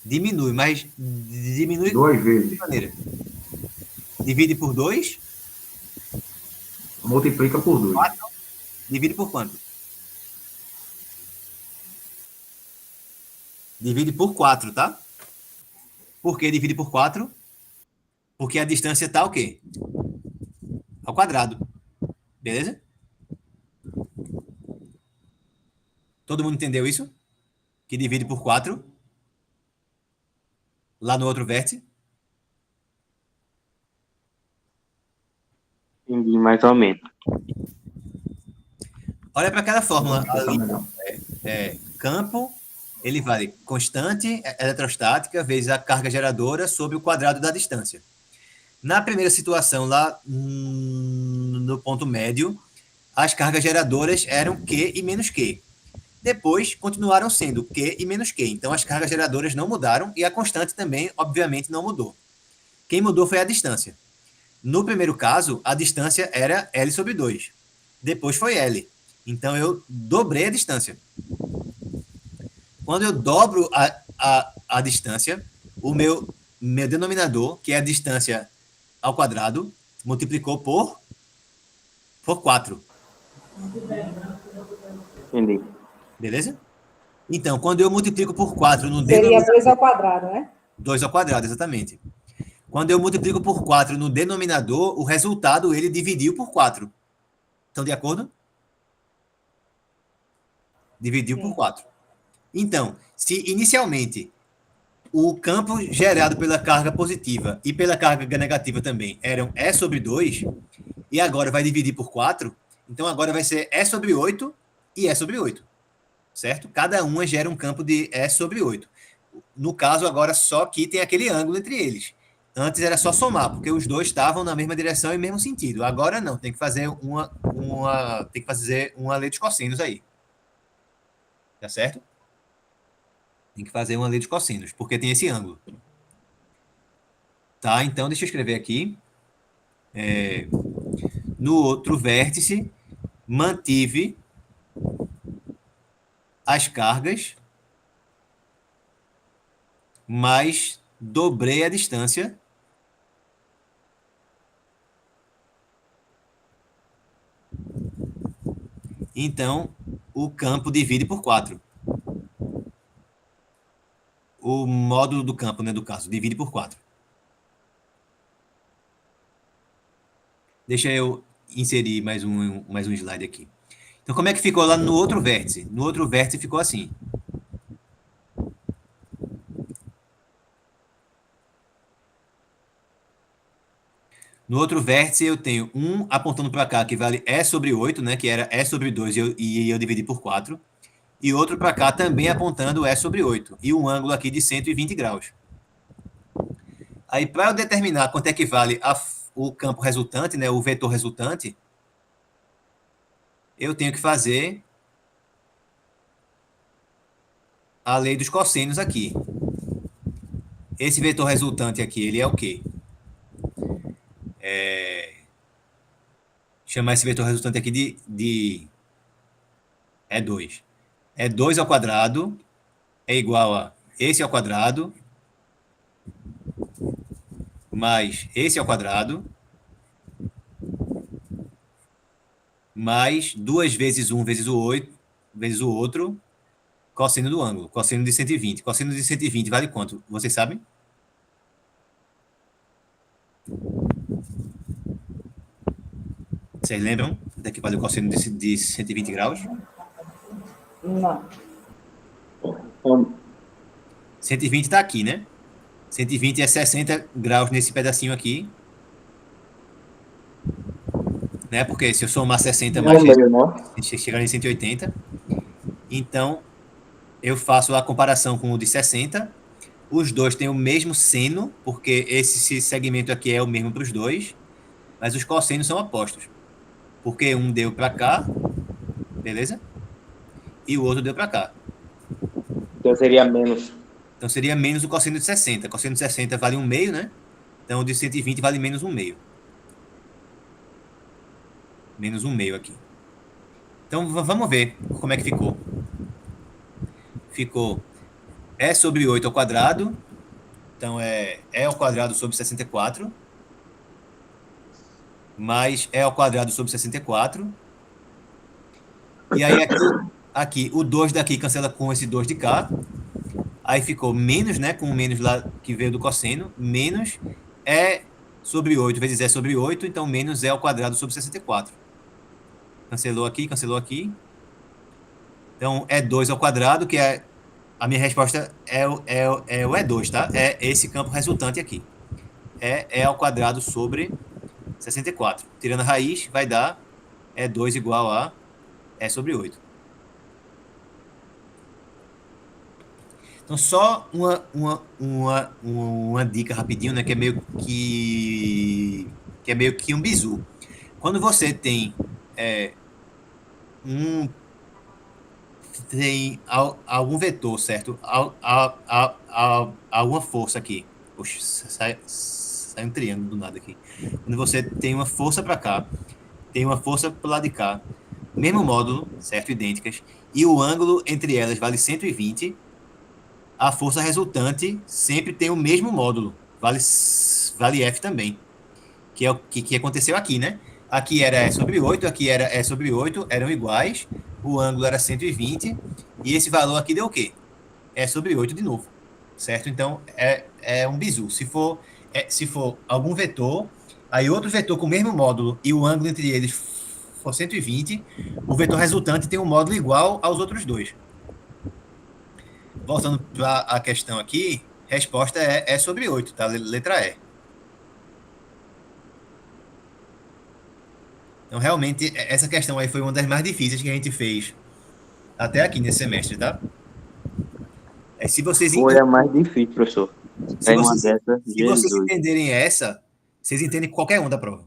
Diminui, mas diminui 2 de vezes. que maneira? Divide por 2, Multiplica por 2. 4, divide por quanto? Divide por 4, tá? Por que divide por 4? Porque a distância está o quê? Ao quadrado. Beleza? Todo mundo entendeu isso? Que divide por 4. Lá no outro vértice. Entendi mais ou menos. Olha para aquela fórmula Tá ali. melhor. Campo, ele vale constante eletrostática vezes a carga geradora sobre o quadrado da distância. Na primeira situação, lá no ponto médio, as cargas geradoras eram Q e menos Q. Depois, continuaram sendo Q e menos Q. Então, as cargas geradoras não mudaram e a constante também, obviamente, não mudou. Quem mudou foi a distância. No primeiro caso, a distância era L sobre 2. Depois foi L. Então, eu dobrei a distância. Quando eu dobro a distância, o meu denominador, que é a distância ao quadrado, multiplicou por 4. Entendi. Beleza? Então, quando eu multiplico por 4 no Seria denominador... 2 ao quadrado, né? 2 ao quadrado, exatamente. Quando eu multiplico por 4 no denominador, o resultado, ele dividiu por 4. Estão de acordo? Dividiu por 4. Então, se inicialmente o campo gerado pela carga positiva e pela carga negativa também eram E sobre 2, e agora vai dividir por 4, então agora vai ser E sobre 8 e E sobre 8. Certo? Cada uma gera um campo de E sobre 8. No caso, agora só que tem aquele ângulo entre eles. Antes era só somar, porque os dois estavam na mesma direção e mesmo sentido. Agora não, tem que fazer uma lei dos cossenos aí. Tá certo? Tem que fazer uma lei dos cossenos, porque tem esse ângulo. Tá, então deixa eu escrever aqui. No outro vértice, mantive as cargas, mas dobrei a distância. Então, o campo divide por 4. O módulo do campo, né, do caso, divide por 4. Deixa eu inserir mais um slide aqui. Então, como é que ficou lá no outro vértice? No outro vértice ficou assim. No outro vértice, eu tenho um apontando para cá, que vale E sobre 8, né, que era E sobre 2, e eu dividi por 4. E outro para cá também apontando E sobre 8. E um ângulo aqui de 120 graus. Aí, para eu determinar quanto é que vale o campo resultante, né, o vetor resultante, eu tenho que fazer a lei dos cossenos aqui. Esse vetor resultante aqui, ele é o quê? Chamar esse vetor resultante aqui de E2. E2 ao quadrado é igual a esse ao quadrado mais esse ao quadrado mais 2 vezes 1 vezes o 8 vezes o outro cosseno do ângulo, cosseno de 120. Cosseno de 120 vale quanto? Vocês sabem? Vocês lembram? Daqui vale o cosseno de 120 graus? Não. 120 está aqui, né? 120 é 60 graus nesse pedacinho aqui. Né? Porque se eu somar 60 mais... chegar em 180. Então, eu faço a comparação com o de 60. Os dois têm o mesmo seno, porque esse segmento aqui é o mesmo para os dois, mas os cossenos são opostos. Porque um deu para cá, beleza? E o outro deu para cá. Então seria menos. Então seria menos o cosseno de 60. Cosseno de 60 vale 1/2, né? Então o de 120 vale menos 1/2. Menos 1/2 aqui. Então vamos ver como é que ficou. Ficou E sobre 8 ao quadrado. Então é E ao quadrado sobre 64. Mais E ao quadrado sobre 64. E aí aqui o 2 daqui cancela com esse 2 de cá. Aí ficou menos, né? Com o menos lá que veio do cosseno. Menos E sobre 8 vezes E sobre 8. Então menos E ao quadrado sobre 64. Cancelou aqui, cancelou aqui. Então é 2 ao quadrado, que é... A minha resposta é o E2, tá? É esse campo resultante aqui. É E ao quadrado sobre 64. Tirando a raiz, vai dar E2 igual a E sobre 8. Então, só uma dica rapidinho, né? Que é meio que um bizu. Quando você tem algum vetor, certo? Alguma força aqui. Poxa, sai um triângulo do nada aqui. Quando você tem uma força para cá, tem uma força para o lado de cá, mesmo módulo, certo? Idênticas, e o ângulo entre elas vale 120, a força resultante sempre tem o mesmo módulo, vale F também, que é o que aconteceu aqui, né? Aqui era E sobre 8, aqui era E sobre 8, eram iguais, o ângulo era 120, e esse valor aqui deu o quê? E sobre 8 de novo, certo? Então, é um bizu. Se for algum vetor, aí outro vetor com o mesmo módulo e o ângulo entre eles for 120, o vetor resultante tem um módulo igual aos outros dois. Voltando para a questão aqui, resposta é E sobre 8, tá? Letra E. Então, realmente, essa questão aí foi uma das mais difíceis que a gente fez até aqui nesse semestre, tá? Se vocês, Foi a mais difícil, professor. se Uma vocês, dessas, se vocês Jesus. entenderem essa, vocês entendem qualquer um da prova.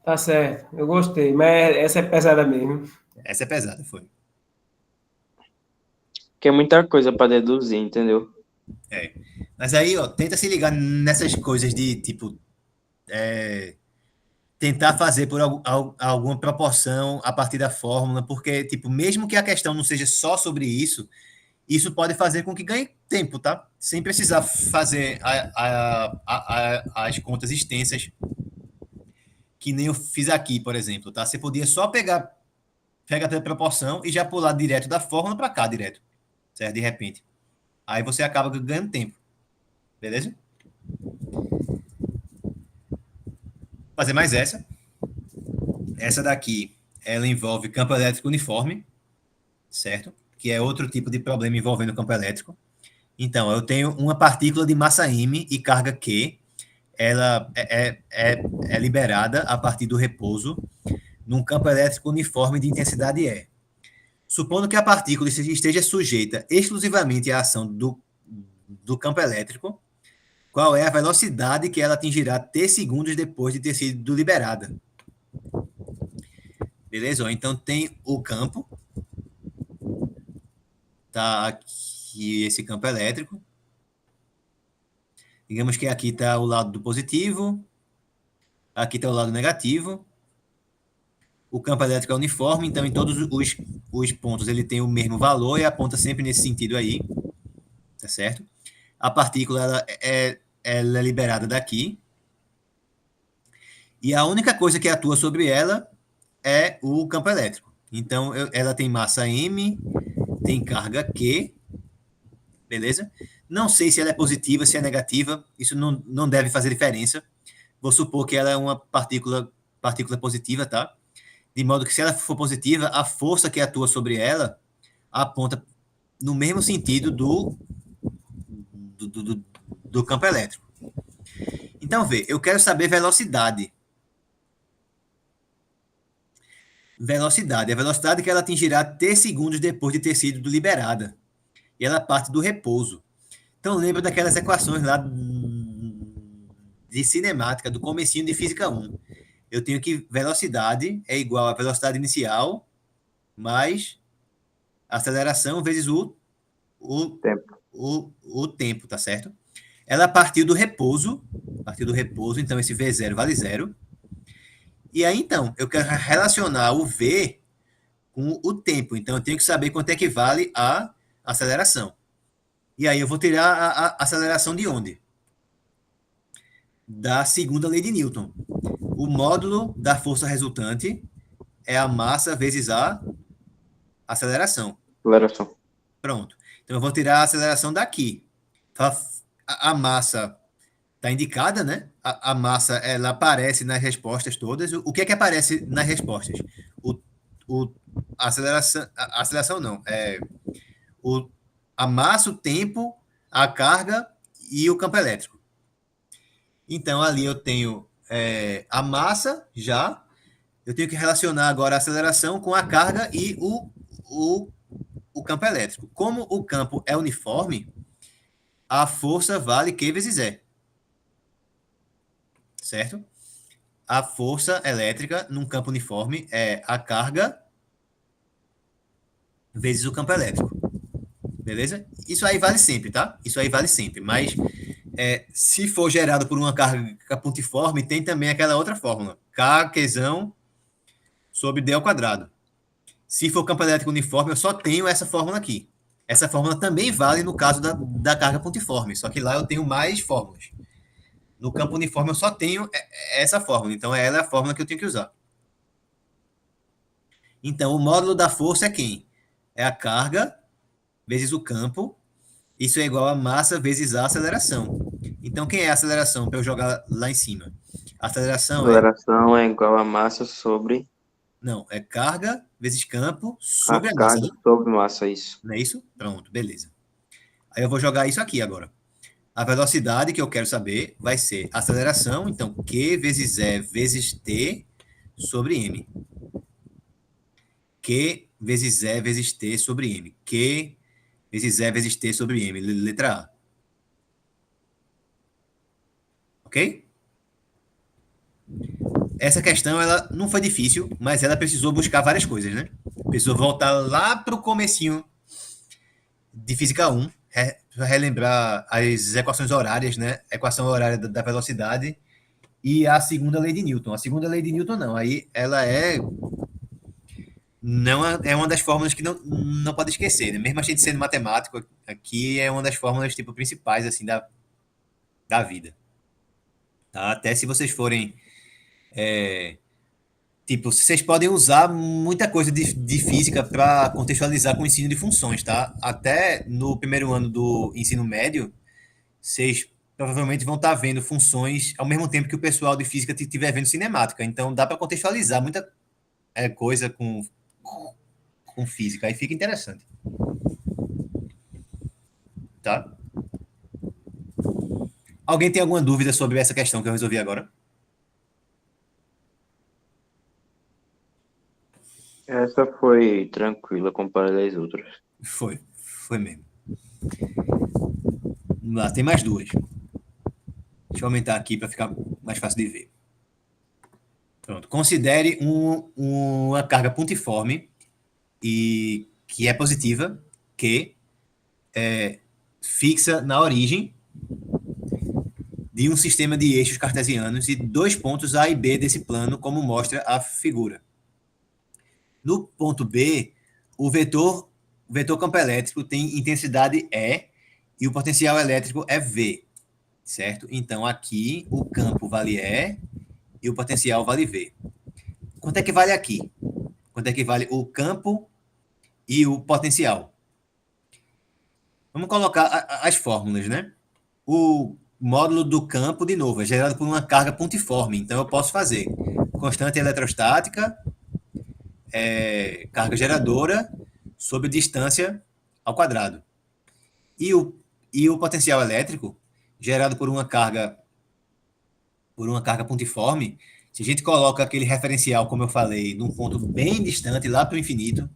Tá certo, eu gostei, mas essa é pesada mesmo. Essa é pesada, foi. Que é muita coisa para deduzir, entendeu? Mas aí, ó, tenta se ligar nessas coisas de, tipo, tentar fazer por alguma proporção a partir da fórmula, porque, tipo, mesmo que a questão não seja só sobre isso, isso pode fazer com que ganhe tempo, tá? Sem precisar fazer as contas extensas, que nem eu fiz aqui, por exemplo, tá? Você podia só pegar a proporção e já pular direto da fórmula para cá, direto, certo? De repente. Aí você acaba ganhando tempo. Beleza? Vou fazer mais essa. Essa daqui, ela envolve campo elétrico uniforme, certo? Que é outro tipo de problema envolvendo campo elétrico. Então, eu tenho uma partícula de massa m e carga q, ela é liberada a partir do repouso num campo elétrico uniforme de intensidade E. Supondo que a partícula esteja sujeita exclusivamente à ação do campo elétrico, qual é a velocidade que ela atingirá t segundos depois de ter sido liberada? Beleza? Então, tem o campo, tá aqui esse campo elétrico. Digamos que aqui está o lado do positivo, aqui está o lado negativo. O campo elétrico é uniforme, então em todos os pontos ele tem o mesmo valor e aponta sempre nesse sentido aí, tá certo? A partícula ela é liberada daqui. E a única coisa que atua sobre ela é o campo elétrico. Então, ela tem massa M, tem carga Q, beleza? Não sei se ela é positiva, se é negativa, isso não deve fazer diferença. Vou supor que ela é uma partícula positiva, tá? De modo que se ela for positiva, a força que atua sobre ela aponta no mesmo sentido do campo elétrico. Então, vê, eu quero saber velocidade. Velocidade, a velocidade que ela atingirá t segundos depois de ter sido liberada. e ela parte do repouso. Então, lembra daquelas equações lá de cinemática, do comecinho de Física 1. Eu tenho que velocidade é igual a velocidade inicial mais aceleração vezes Tempo. o tempo, tá certo? Ela partiu do repouso, então esse V0 vale 0. E aí, então, eu quero relacionar o V com o tempo. Então, eu tenho que saber quanto é que vale a aceleração. E aí, eu vou tirar a aceleração de onde? Da segunda lei de Newton. O módulo da força resultante é a massa vezes a aceleração. Aceleração. Pronto. Então, eu vou tirar a aceleração daqui. A massa está indicada, né? A massa, ela aparece nas respostas todas. O que é que aparece nas respostas? A aceleração não. A massa, o tempo, a carga e o campo elétrico. Então, ali eu tenho a massa já. Eu tenho que relacionar agora a aceleração com a carga e o campo elétrico. Como o campo é uniforme, a força vale Q vezes E. Certo? A força elétrica num campo uniforme é a carga vezes o campo elétrico. Beleza? Isso aí vale sempre, tá? Isso aí vale sempre. Mas se for gerado por uma carga pontiforme, tem também aquela outra fórmula. Kquezão sobre D ao quadrado. Se for campo elétrico uniforme, eu só tenho essa fórmula aqui. Essa fórmula também vale no caso da carga pontiforme, só que lá eu tenho mais fórmulas. No campo uniforme eu só tenho essa fórmula, então ela é a fórmula que eu tenho que usar. Então, o módulo da força é quem? É a carga vezes o campo. Isso é igual a massa vezes a aceleração. Então, quem é a aceleração para eu jogar lá em cima? A aceleração é igual a massa sobre... Não, é carga vezes campo sobre a carga massa. Sobre massa, isso. Não é isso? Pronto, beleza. Aí eu vou jogar isso aqui agora. A velocidade que eu quero saber vai ser a aceleração, então Q vezes E vezes T sobre M. Q vezes E vezes T sobre M. Q vezes E vezes T sobre M. Letra A. Ok? Essa questão ela não foi difícil, mas ela precisou buscar várias coisas, né? Precisou voltar lá para o comecinho de Física 1, para relembrar as equações horárias, né? A equação horária da velocidade e a segunda lei de Newton. A segunda lei de Newton não, aí ela não é uma das fórmulas que não pode esquecer, né? Mesmo a gente sendo matemático, aqui é uma das fórmulas tipo principais assim da vida. Tá? Até se vocês forem vocês podem usar muita coisa de física para contextualizar com o ensino de funções, tá? Até no primeiro ano do ensino médio, vocês provavelmente vão estar vendo funções ao mesmo tempo que o pessoal de física estiver vendo cinemática. Então, dá para contextualizar muita coisa com física. Aí fica interessante. Tá? Alguém tem alguma dúvida sobre essa questão que eu resolvi agora? Essa foi tranquila comparada às outras. Foi mesmo. Vamos lá, tem mais duas. Deixa eu aumentar aqui para ficar mais fácil de ver. Pronto. Considere uma carga pontiforme e que é positiva, que é fixa na origem de um sistema de eixos cartesianos e 2 pontos A e B desse plano, como mostra a figura. No ponto B, o vetor campo elétrico tem intensidade E e o potencial elétrico é V, certo? Então, aqui o campo vale E e o potencial vale V. Quanto é que vale aqui? Quanto é que vale o campo e o potencial? Vamos colocar as fórmulas, né? O módulo do campo, de novo, é gerado por uma carga pontiforme. Então, eu posso fazer constante eletrostática, carga geradora sobre distância ao quadrado. E o potencial elétrico, gerado por uma carga pontiforme, se a gente coloca aquele referencial, como eu falei, num ponto bem distante, lá para o infinito,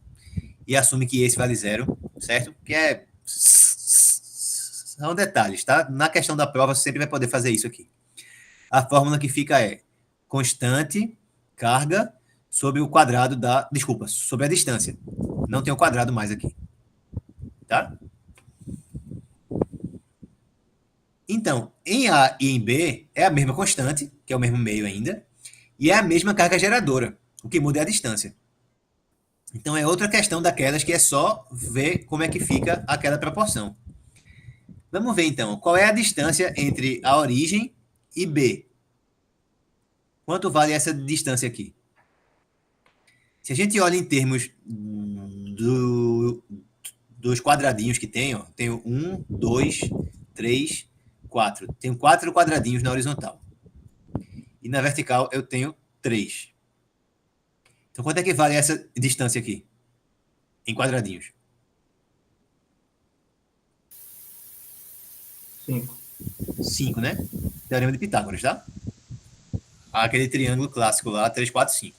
e assume que esse vale 0, certo? Que é São detalhes, tá? Na questão da prova, você sempre vai poder fazer isso aqui. A fórmula que fica é constante carga sobre o quadrado da... Desculpa, sobre a distância. Não tem o quadrado mais aqui. Tá? Então, em A e em B, é a mesma constante, que é o mesmo meio ainda, e é a mesma carga geradora. O que muda é a distância. Então, é outra questão daquelas que é só ver como é que fica aquela proporção. Vamos ver, então, qual é a distância entre a origem e B. Quanto vale essa distância aqui? Se a gente olha em termos dos quadradinhos que tem, ó, tenho 1, 2, 3, 4. Tenho 4 quadradinhos na horizontal. E na vertical eu tenho 3. Então, quanto é que vale essa distância aqui? Em quadradinhos. 5. 5, né? Teorema de Pitágoras, tá? Aquele triângulo clássico lá, 3, 4, 5.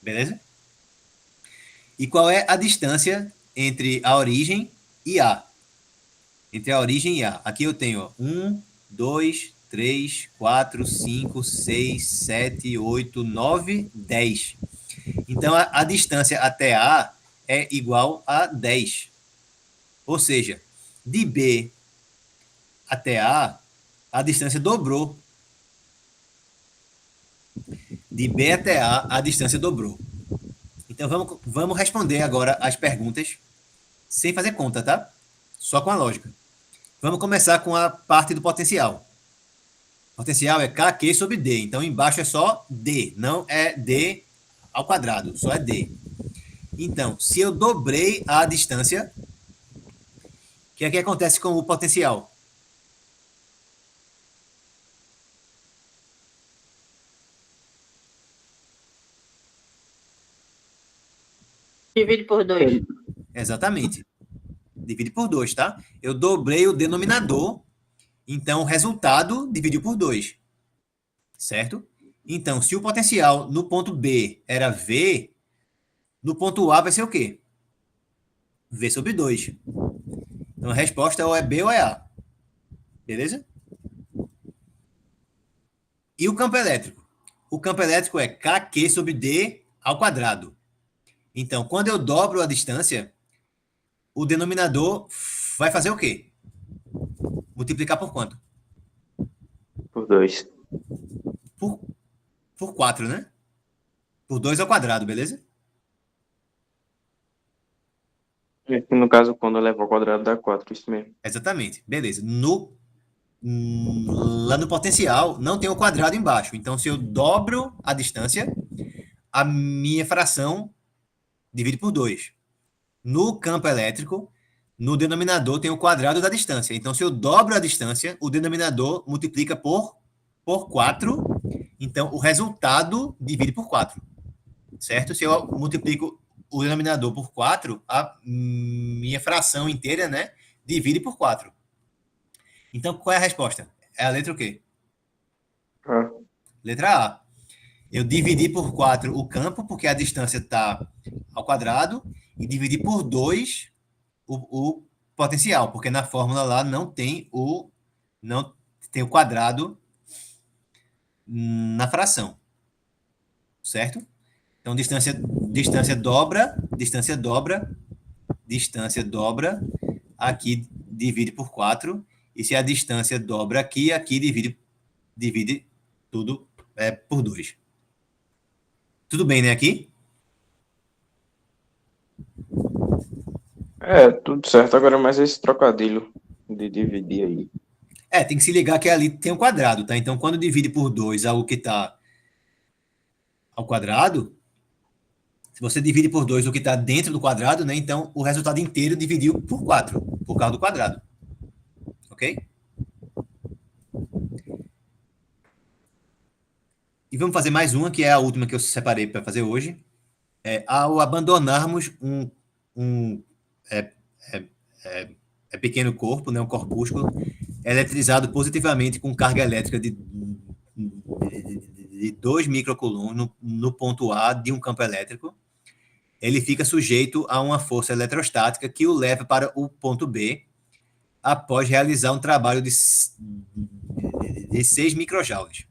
Beleza? E qual é a distância entre a origem e A? Entre a origem e A. Aqui eu tenho 1, 2, 3, 4, 5, 6, 7, 8, 9, 10. Então, a distância até A é igual a 10. Ou seja, de B até a distância dobrou. De B até a distância dobrou. Então, vamos responder agora as perguntas sem fazer conta, tá? Só com a lógica. Vamos começar com a parte do potencial. Potencial é KQ sobre D. Então, embaixo é só D. Não é D ao quadrado. Só é D. Então, se eu dobrei a distância, o que é que acontece com o potencial? Divide por 2. Exatamente. Divide por 2, tá? Eu dobrei o denominador, então o resultado dividiu por 2. Certo? Então, se o potencial no ponto B era V, no ponto A vai ser o quê? V sobre 2. Então, a resposta ou é B ou é A. Beleza? E o campo elétrico? O campo elétrico é KQ sobre D ao quadrado. Então, quando eu dobro a distância, o denominador vai fazer o quê? Multiplicar por quanto? Por 2. Por 4, né? Por 2 ao quadrado, beleza? No caso, quando eleva ao quadrado dá 4, isso mesmo. Exatamente, beleza. Lá no potencial, não tem o quadrado embaixo. Então, se eu dobro a distância, a minha fração divide por 2. No campo elétrico, no denominador tem o quadrado da distância. Então, se eu dobro a distância, o denominador multiplica por 4. Então, o resultado divide por 4. Certo? Se eu multiplico o denominador por 4, a minha fração inteira, né, divide por 4. Então, qual é a resposta? É a letra o quê? Letra A. Eu dividi por 4 o campo, porque a distância está ao quadrado, e dividi por 2 o potencial, porque na fórmula lá não tem o quadrado na fração. Certo? Então, distância dobra, aqui divide por 4, e se a distância dobra aqui divide tudo por 2. Tudo bem, né, aqui? Tudo certo. Agora mais esse trocadilho de dividir aí. Tem que se ligar que ali tem um quadrado, tá? Então, quando divide por 2 algo que está ao quadrado, se você divide por 2 o que está dentro do quadrado, né? Então, o resultado inteiro dividiu por 4, por causa do quadrado. Ok? E vamos fazer mais uma, que é a última que eu separei para fazer hoje. Ao abandonarmos um pequeno corpo, né, um corpúsculo, eletrizado positivamente com carga elétrica de 2 microcoulombs no ponto A de um campo elétrico, ele fica sujeito a uma força eletrostática que o leva para o ponto B após realizar um trabalho de 6 microjoules.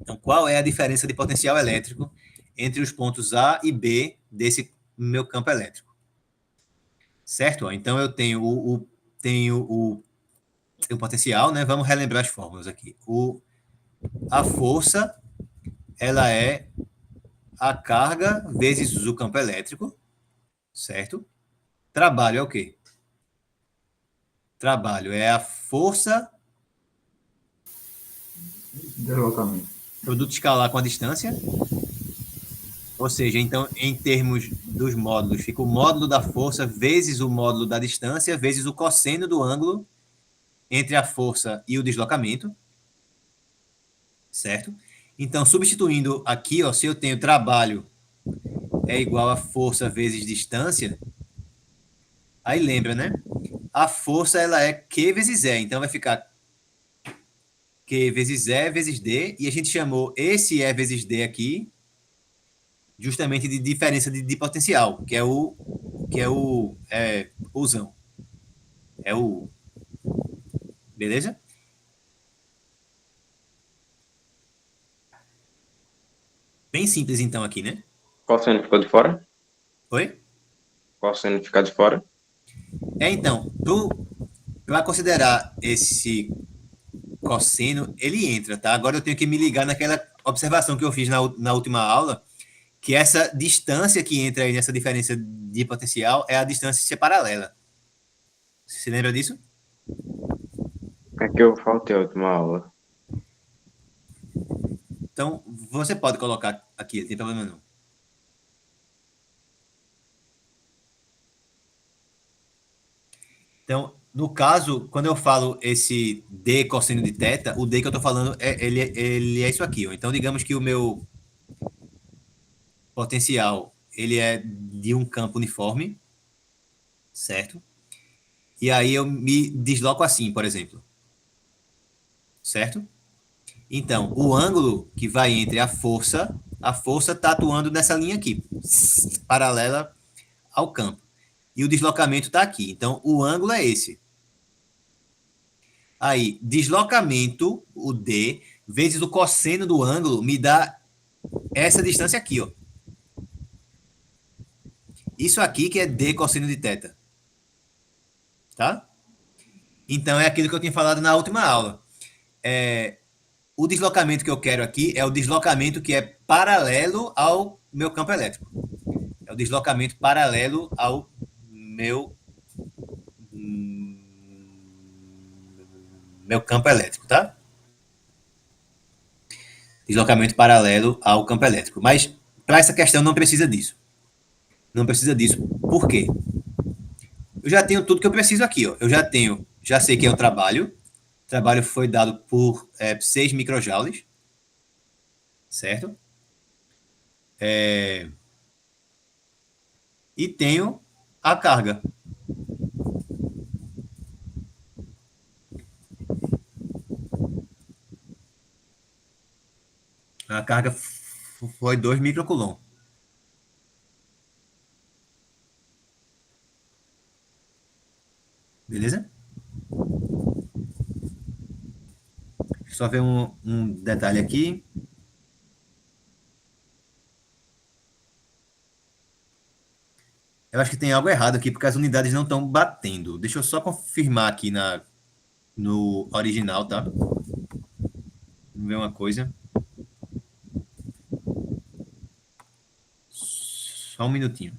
Então, qual é a diferença de potencial elétrico entre os pontos A e B desse meu campo elétrico? Certo? Então, eu tenho o potencial, né? Vamos relembrar as fórmulas aqui. A força, ela é a carga vezes o campo elétrico, certo? Trabalho é o quê? Trabalho é a força Deslocamento. produto escalar com a distância. Ou seja, então, em termos dos módulos, fica o módulo da força vezes o módulo da distância vezes o cosseno do ângulo entre a força e o deslocamento. Certo? Então, substituindo aqui, ó, se eu tenho trabalho é igual a força vezes distância, aí lembra, né? A força, ela é Q vezes E. Então, vai ficar Q vezes E vezes D. E a gente chamou esse E vezes D aqui justamente de diferença de potencial, que é o Uzão. É o U. Beleza? Bem simples, então, aqui, né? Qual seno ficou de fora? Oi? Qual seno fica de fora? Então, para considerar esse cosseno, ele entra, tá? Agora eu tenho que me ligar naquela observação que eu fiz na última aula, que essa distância que entra aí nessa diferença de potencial é a distância ser paralela. Você lembra disso? É que eu faltei a última aula. Então, você pode colocar aqui, não tem problema não. Então, no caso, quando eu falo esse D cosseno de θ, o D que eu estou falando, ele é isso aqui. Ó. Então, digamos que o meu potencial, ele é de um campo uniforme, certo? E aí eu me desloco assim, por exemplo. Certo? Então, o ângulo que vai entre a força está atuando nessa linha aqui, paralela ao campo. E o deslocamento está aqui. Então, o ângulo é esse. Aí, deslocamento, o D, vezes o cosseno do ângulo, me dá essa distância aqui, ó. Isso aqui que é D cosseno de θ. Tá? Então, é aquilo que eu tinha falado na última aula. O deslocamento que eu quero aqui é o deslocamento que é paralelo ao meu campo elétrico. É o deslocamento paralelo ao meu campo elétrico, tá? Deslocamento paralelo ao campo elétrico. Mas, para essa questão, não precisa disso. Não precisa disso. Por quê? Eu já tenho tudo que eu preciso aqui, ó. Já sei que é o trabalho. O trabalho foi dado por 6 microjoules. Certo? E tenho a carga. A carga foi 2 microcoulomb. Beleza? Só ver um detalhe aqui. Eu acho que tem algo errado aqui, porque as unidades não estão batendo. Deixa eu só confirmar aqui no original, tá? Vamos ver uma coisa. Só um minutinho.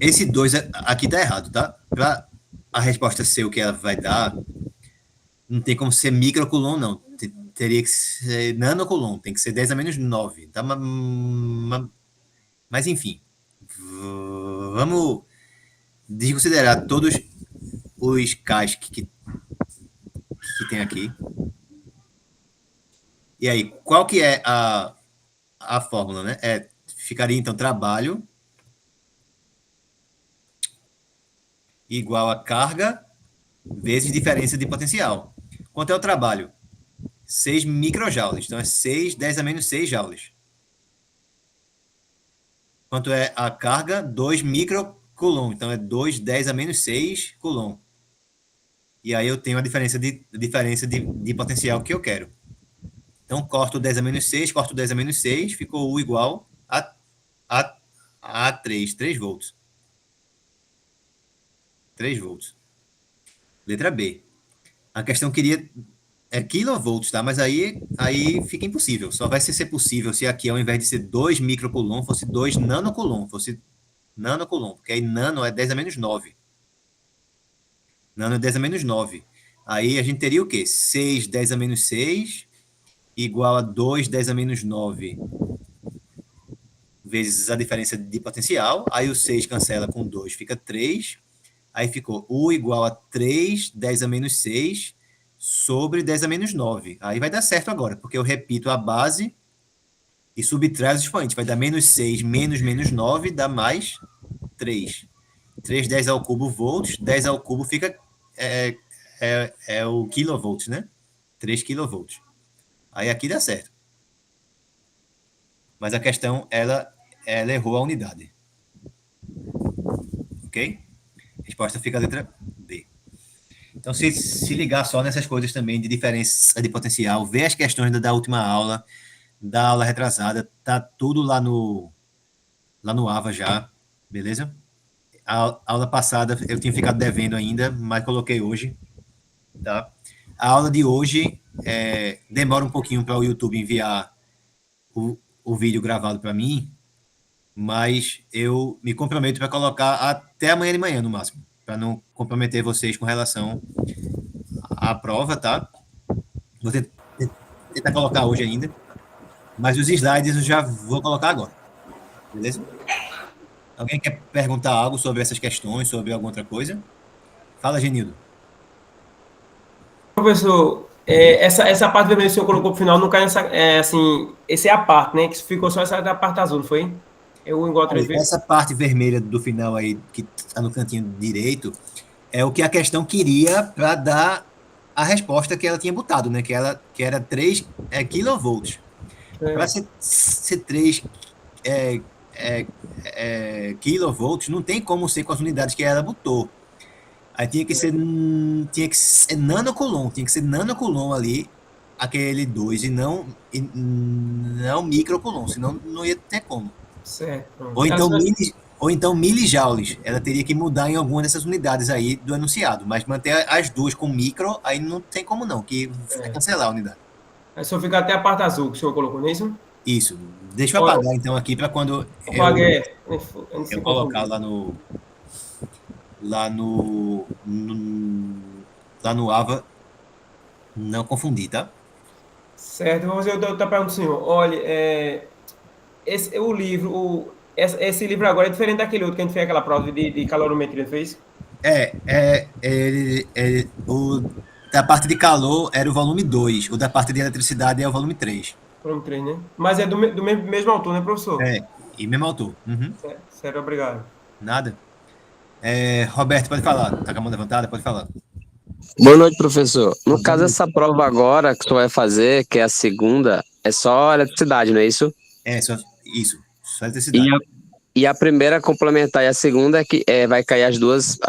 Esse 2 aqui tá errado, tá? Para a resposta ser o que ela vai dar, não tem como ser microcoulomb, não. Teria que ser nanocoulomb, tem que ser 10 a menos 9. Tá? Mas, enfim. Vamos desconsiderar todos os Ks que tem aqui. E aí, qual que é a fórmula, né? Ficaria, então, trabalho igual a carga vezes diferença de potencial. Quanto é o trabalho? 6 microjoules. Então, é 6, 10 a menos 6 joules. Quanto é a carga? 2 microcoulomb. Então, é 2, 10 a menos 6 coulomb. E aí eu tenho a diferença de potencial que eu quero. Então, corto 10 a menos 6, corto 10 a menos 6, ficou U igual a 3 volts. 3 volts. Letra B. A questão queria kilovolts, tá? Mas aí fica impossível. Só vai ser possível se aqui, ao invés de ser 2 microcoulomb, fosse 2 nanocoulomb. Fosse nanocoulomb, porque aí nano é 10 a menos 9. Nano é 10 a menos 9. Aí a gente teria o quê? 6, 10 a menos 6, igual a 2, 10 a menos 9, vezes a diferença de potencial. Aí o 6 cancela com 2, fica 3. Aí ficou U igual a 3, 10 a menos 6, sobre 10 a menos 9. Aí vai dar certo agora, porque eu repito a base e subtrai os expoentes. Vai dar menos 6 menos menos 9, dá mais 3. 3, 10 ao cubo volts, 10 ao cubo fica o kilovolts, né? 3 kilovolts. Aí aqui dá certo. Mas a questão, ela errou a unidade. Ok? A resposta fica a letra B. Então, se ligar só nessas coisas também de diferença de potencial, ver as questões da última aula, da aula retrasada, tá tudo lá no AVA já, beleza? A aula passada eu tinha ficado devendo ainda, mas coloquei hoje, tá? A aula de hoje demora um pouquinho para o YouTube enviar o vídeo gravado para mim, mas eu me comprometo para colocar até amanhã de manhã, no máximo, para não comprometer vocês com relação à prova, tá? Vou tentar colocar hoje ainda, mas os slides eu já vou colocar agora, beleza? Alguém quer perguntar algo sobre essas questões, sobre alguma outra coisa? Fala, Genildo. Professor, essa parte vermelha que o senhor colocou para o final não cai nessa. Assim, esse é a parte, né? Que ficou só essa da parte azul, não foi? Eu igual 3 vezes. Essa parte vermelha do final aí, que está no cantinho direito, é o que a questão queria para dar a resposta que ela tinha botado, né? Que era 3 kilovolts. Para ser 3 kilovolts, não tem como ser com as unidades que ela botou. Aí tinha que ser nanocoulomb, tinha que ser nanocoulomb ali, aquele 2, e não microcoulomb, senão não ia ter como. Certo. Ou então milijoules. Ela teria que mudar em alguma dessas unidades aí do enunciado, mas manter as duas com micro, aí não tem como não, que vai cancelar a unidade. Aí só fica até a parte azul que o senhor colocou, não é isso? Isso. Deixa eu apagar então aqui para quando eu colocar lá no AVA não confundir, tá? Certo, vou fazer outra pergunta ao senhor. Olha, o livro, esse livro agora é diferente daquele outro que a gente fez aquela prova de calorimetria, não fez? O da parte de calor era o volume 2, o da parte de eletricidade é o volume 3. Volume 3, né? Mas é do mesmo autor, né, professor? E mesmo autor. Uhum. Sério, obrigado. Nada. Roberto, pode falar. Tá com a mão levantada? Pode falar. Boa noite, professor. No caso, essa prova agora que o senhor vai fazer, que é a segunda, é só eletricidade, não é isso? Isso. Só eletricidade. E a primeira complementar e a segunda é que vai cair os dois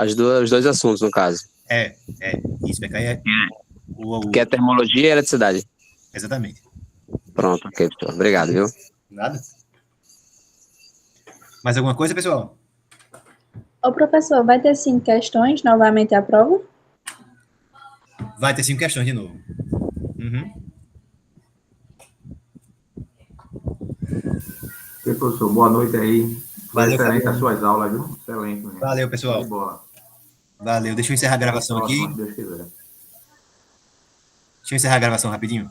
assuntos, no caso. Isso, vai cair que é termologia e eletricidade. Exatamente. Pronto, ok, professor. Obrigado, viu? Nada. Mais alguma coisa, pessoal? Ô, professor, vai ter 5 questões novamente a prova? Vai ter 5 questões de novo. Uhum. Ok, professor, boa noite aí. Valeu, excelente as suas aulas, viu? Excelente. Mesmo. Valeu, pessoal. Boa. Valeu. Deixa eu encerrar a gravação aqui. Deus quiser. Deixa eu encerrar a gravação rapidinho.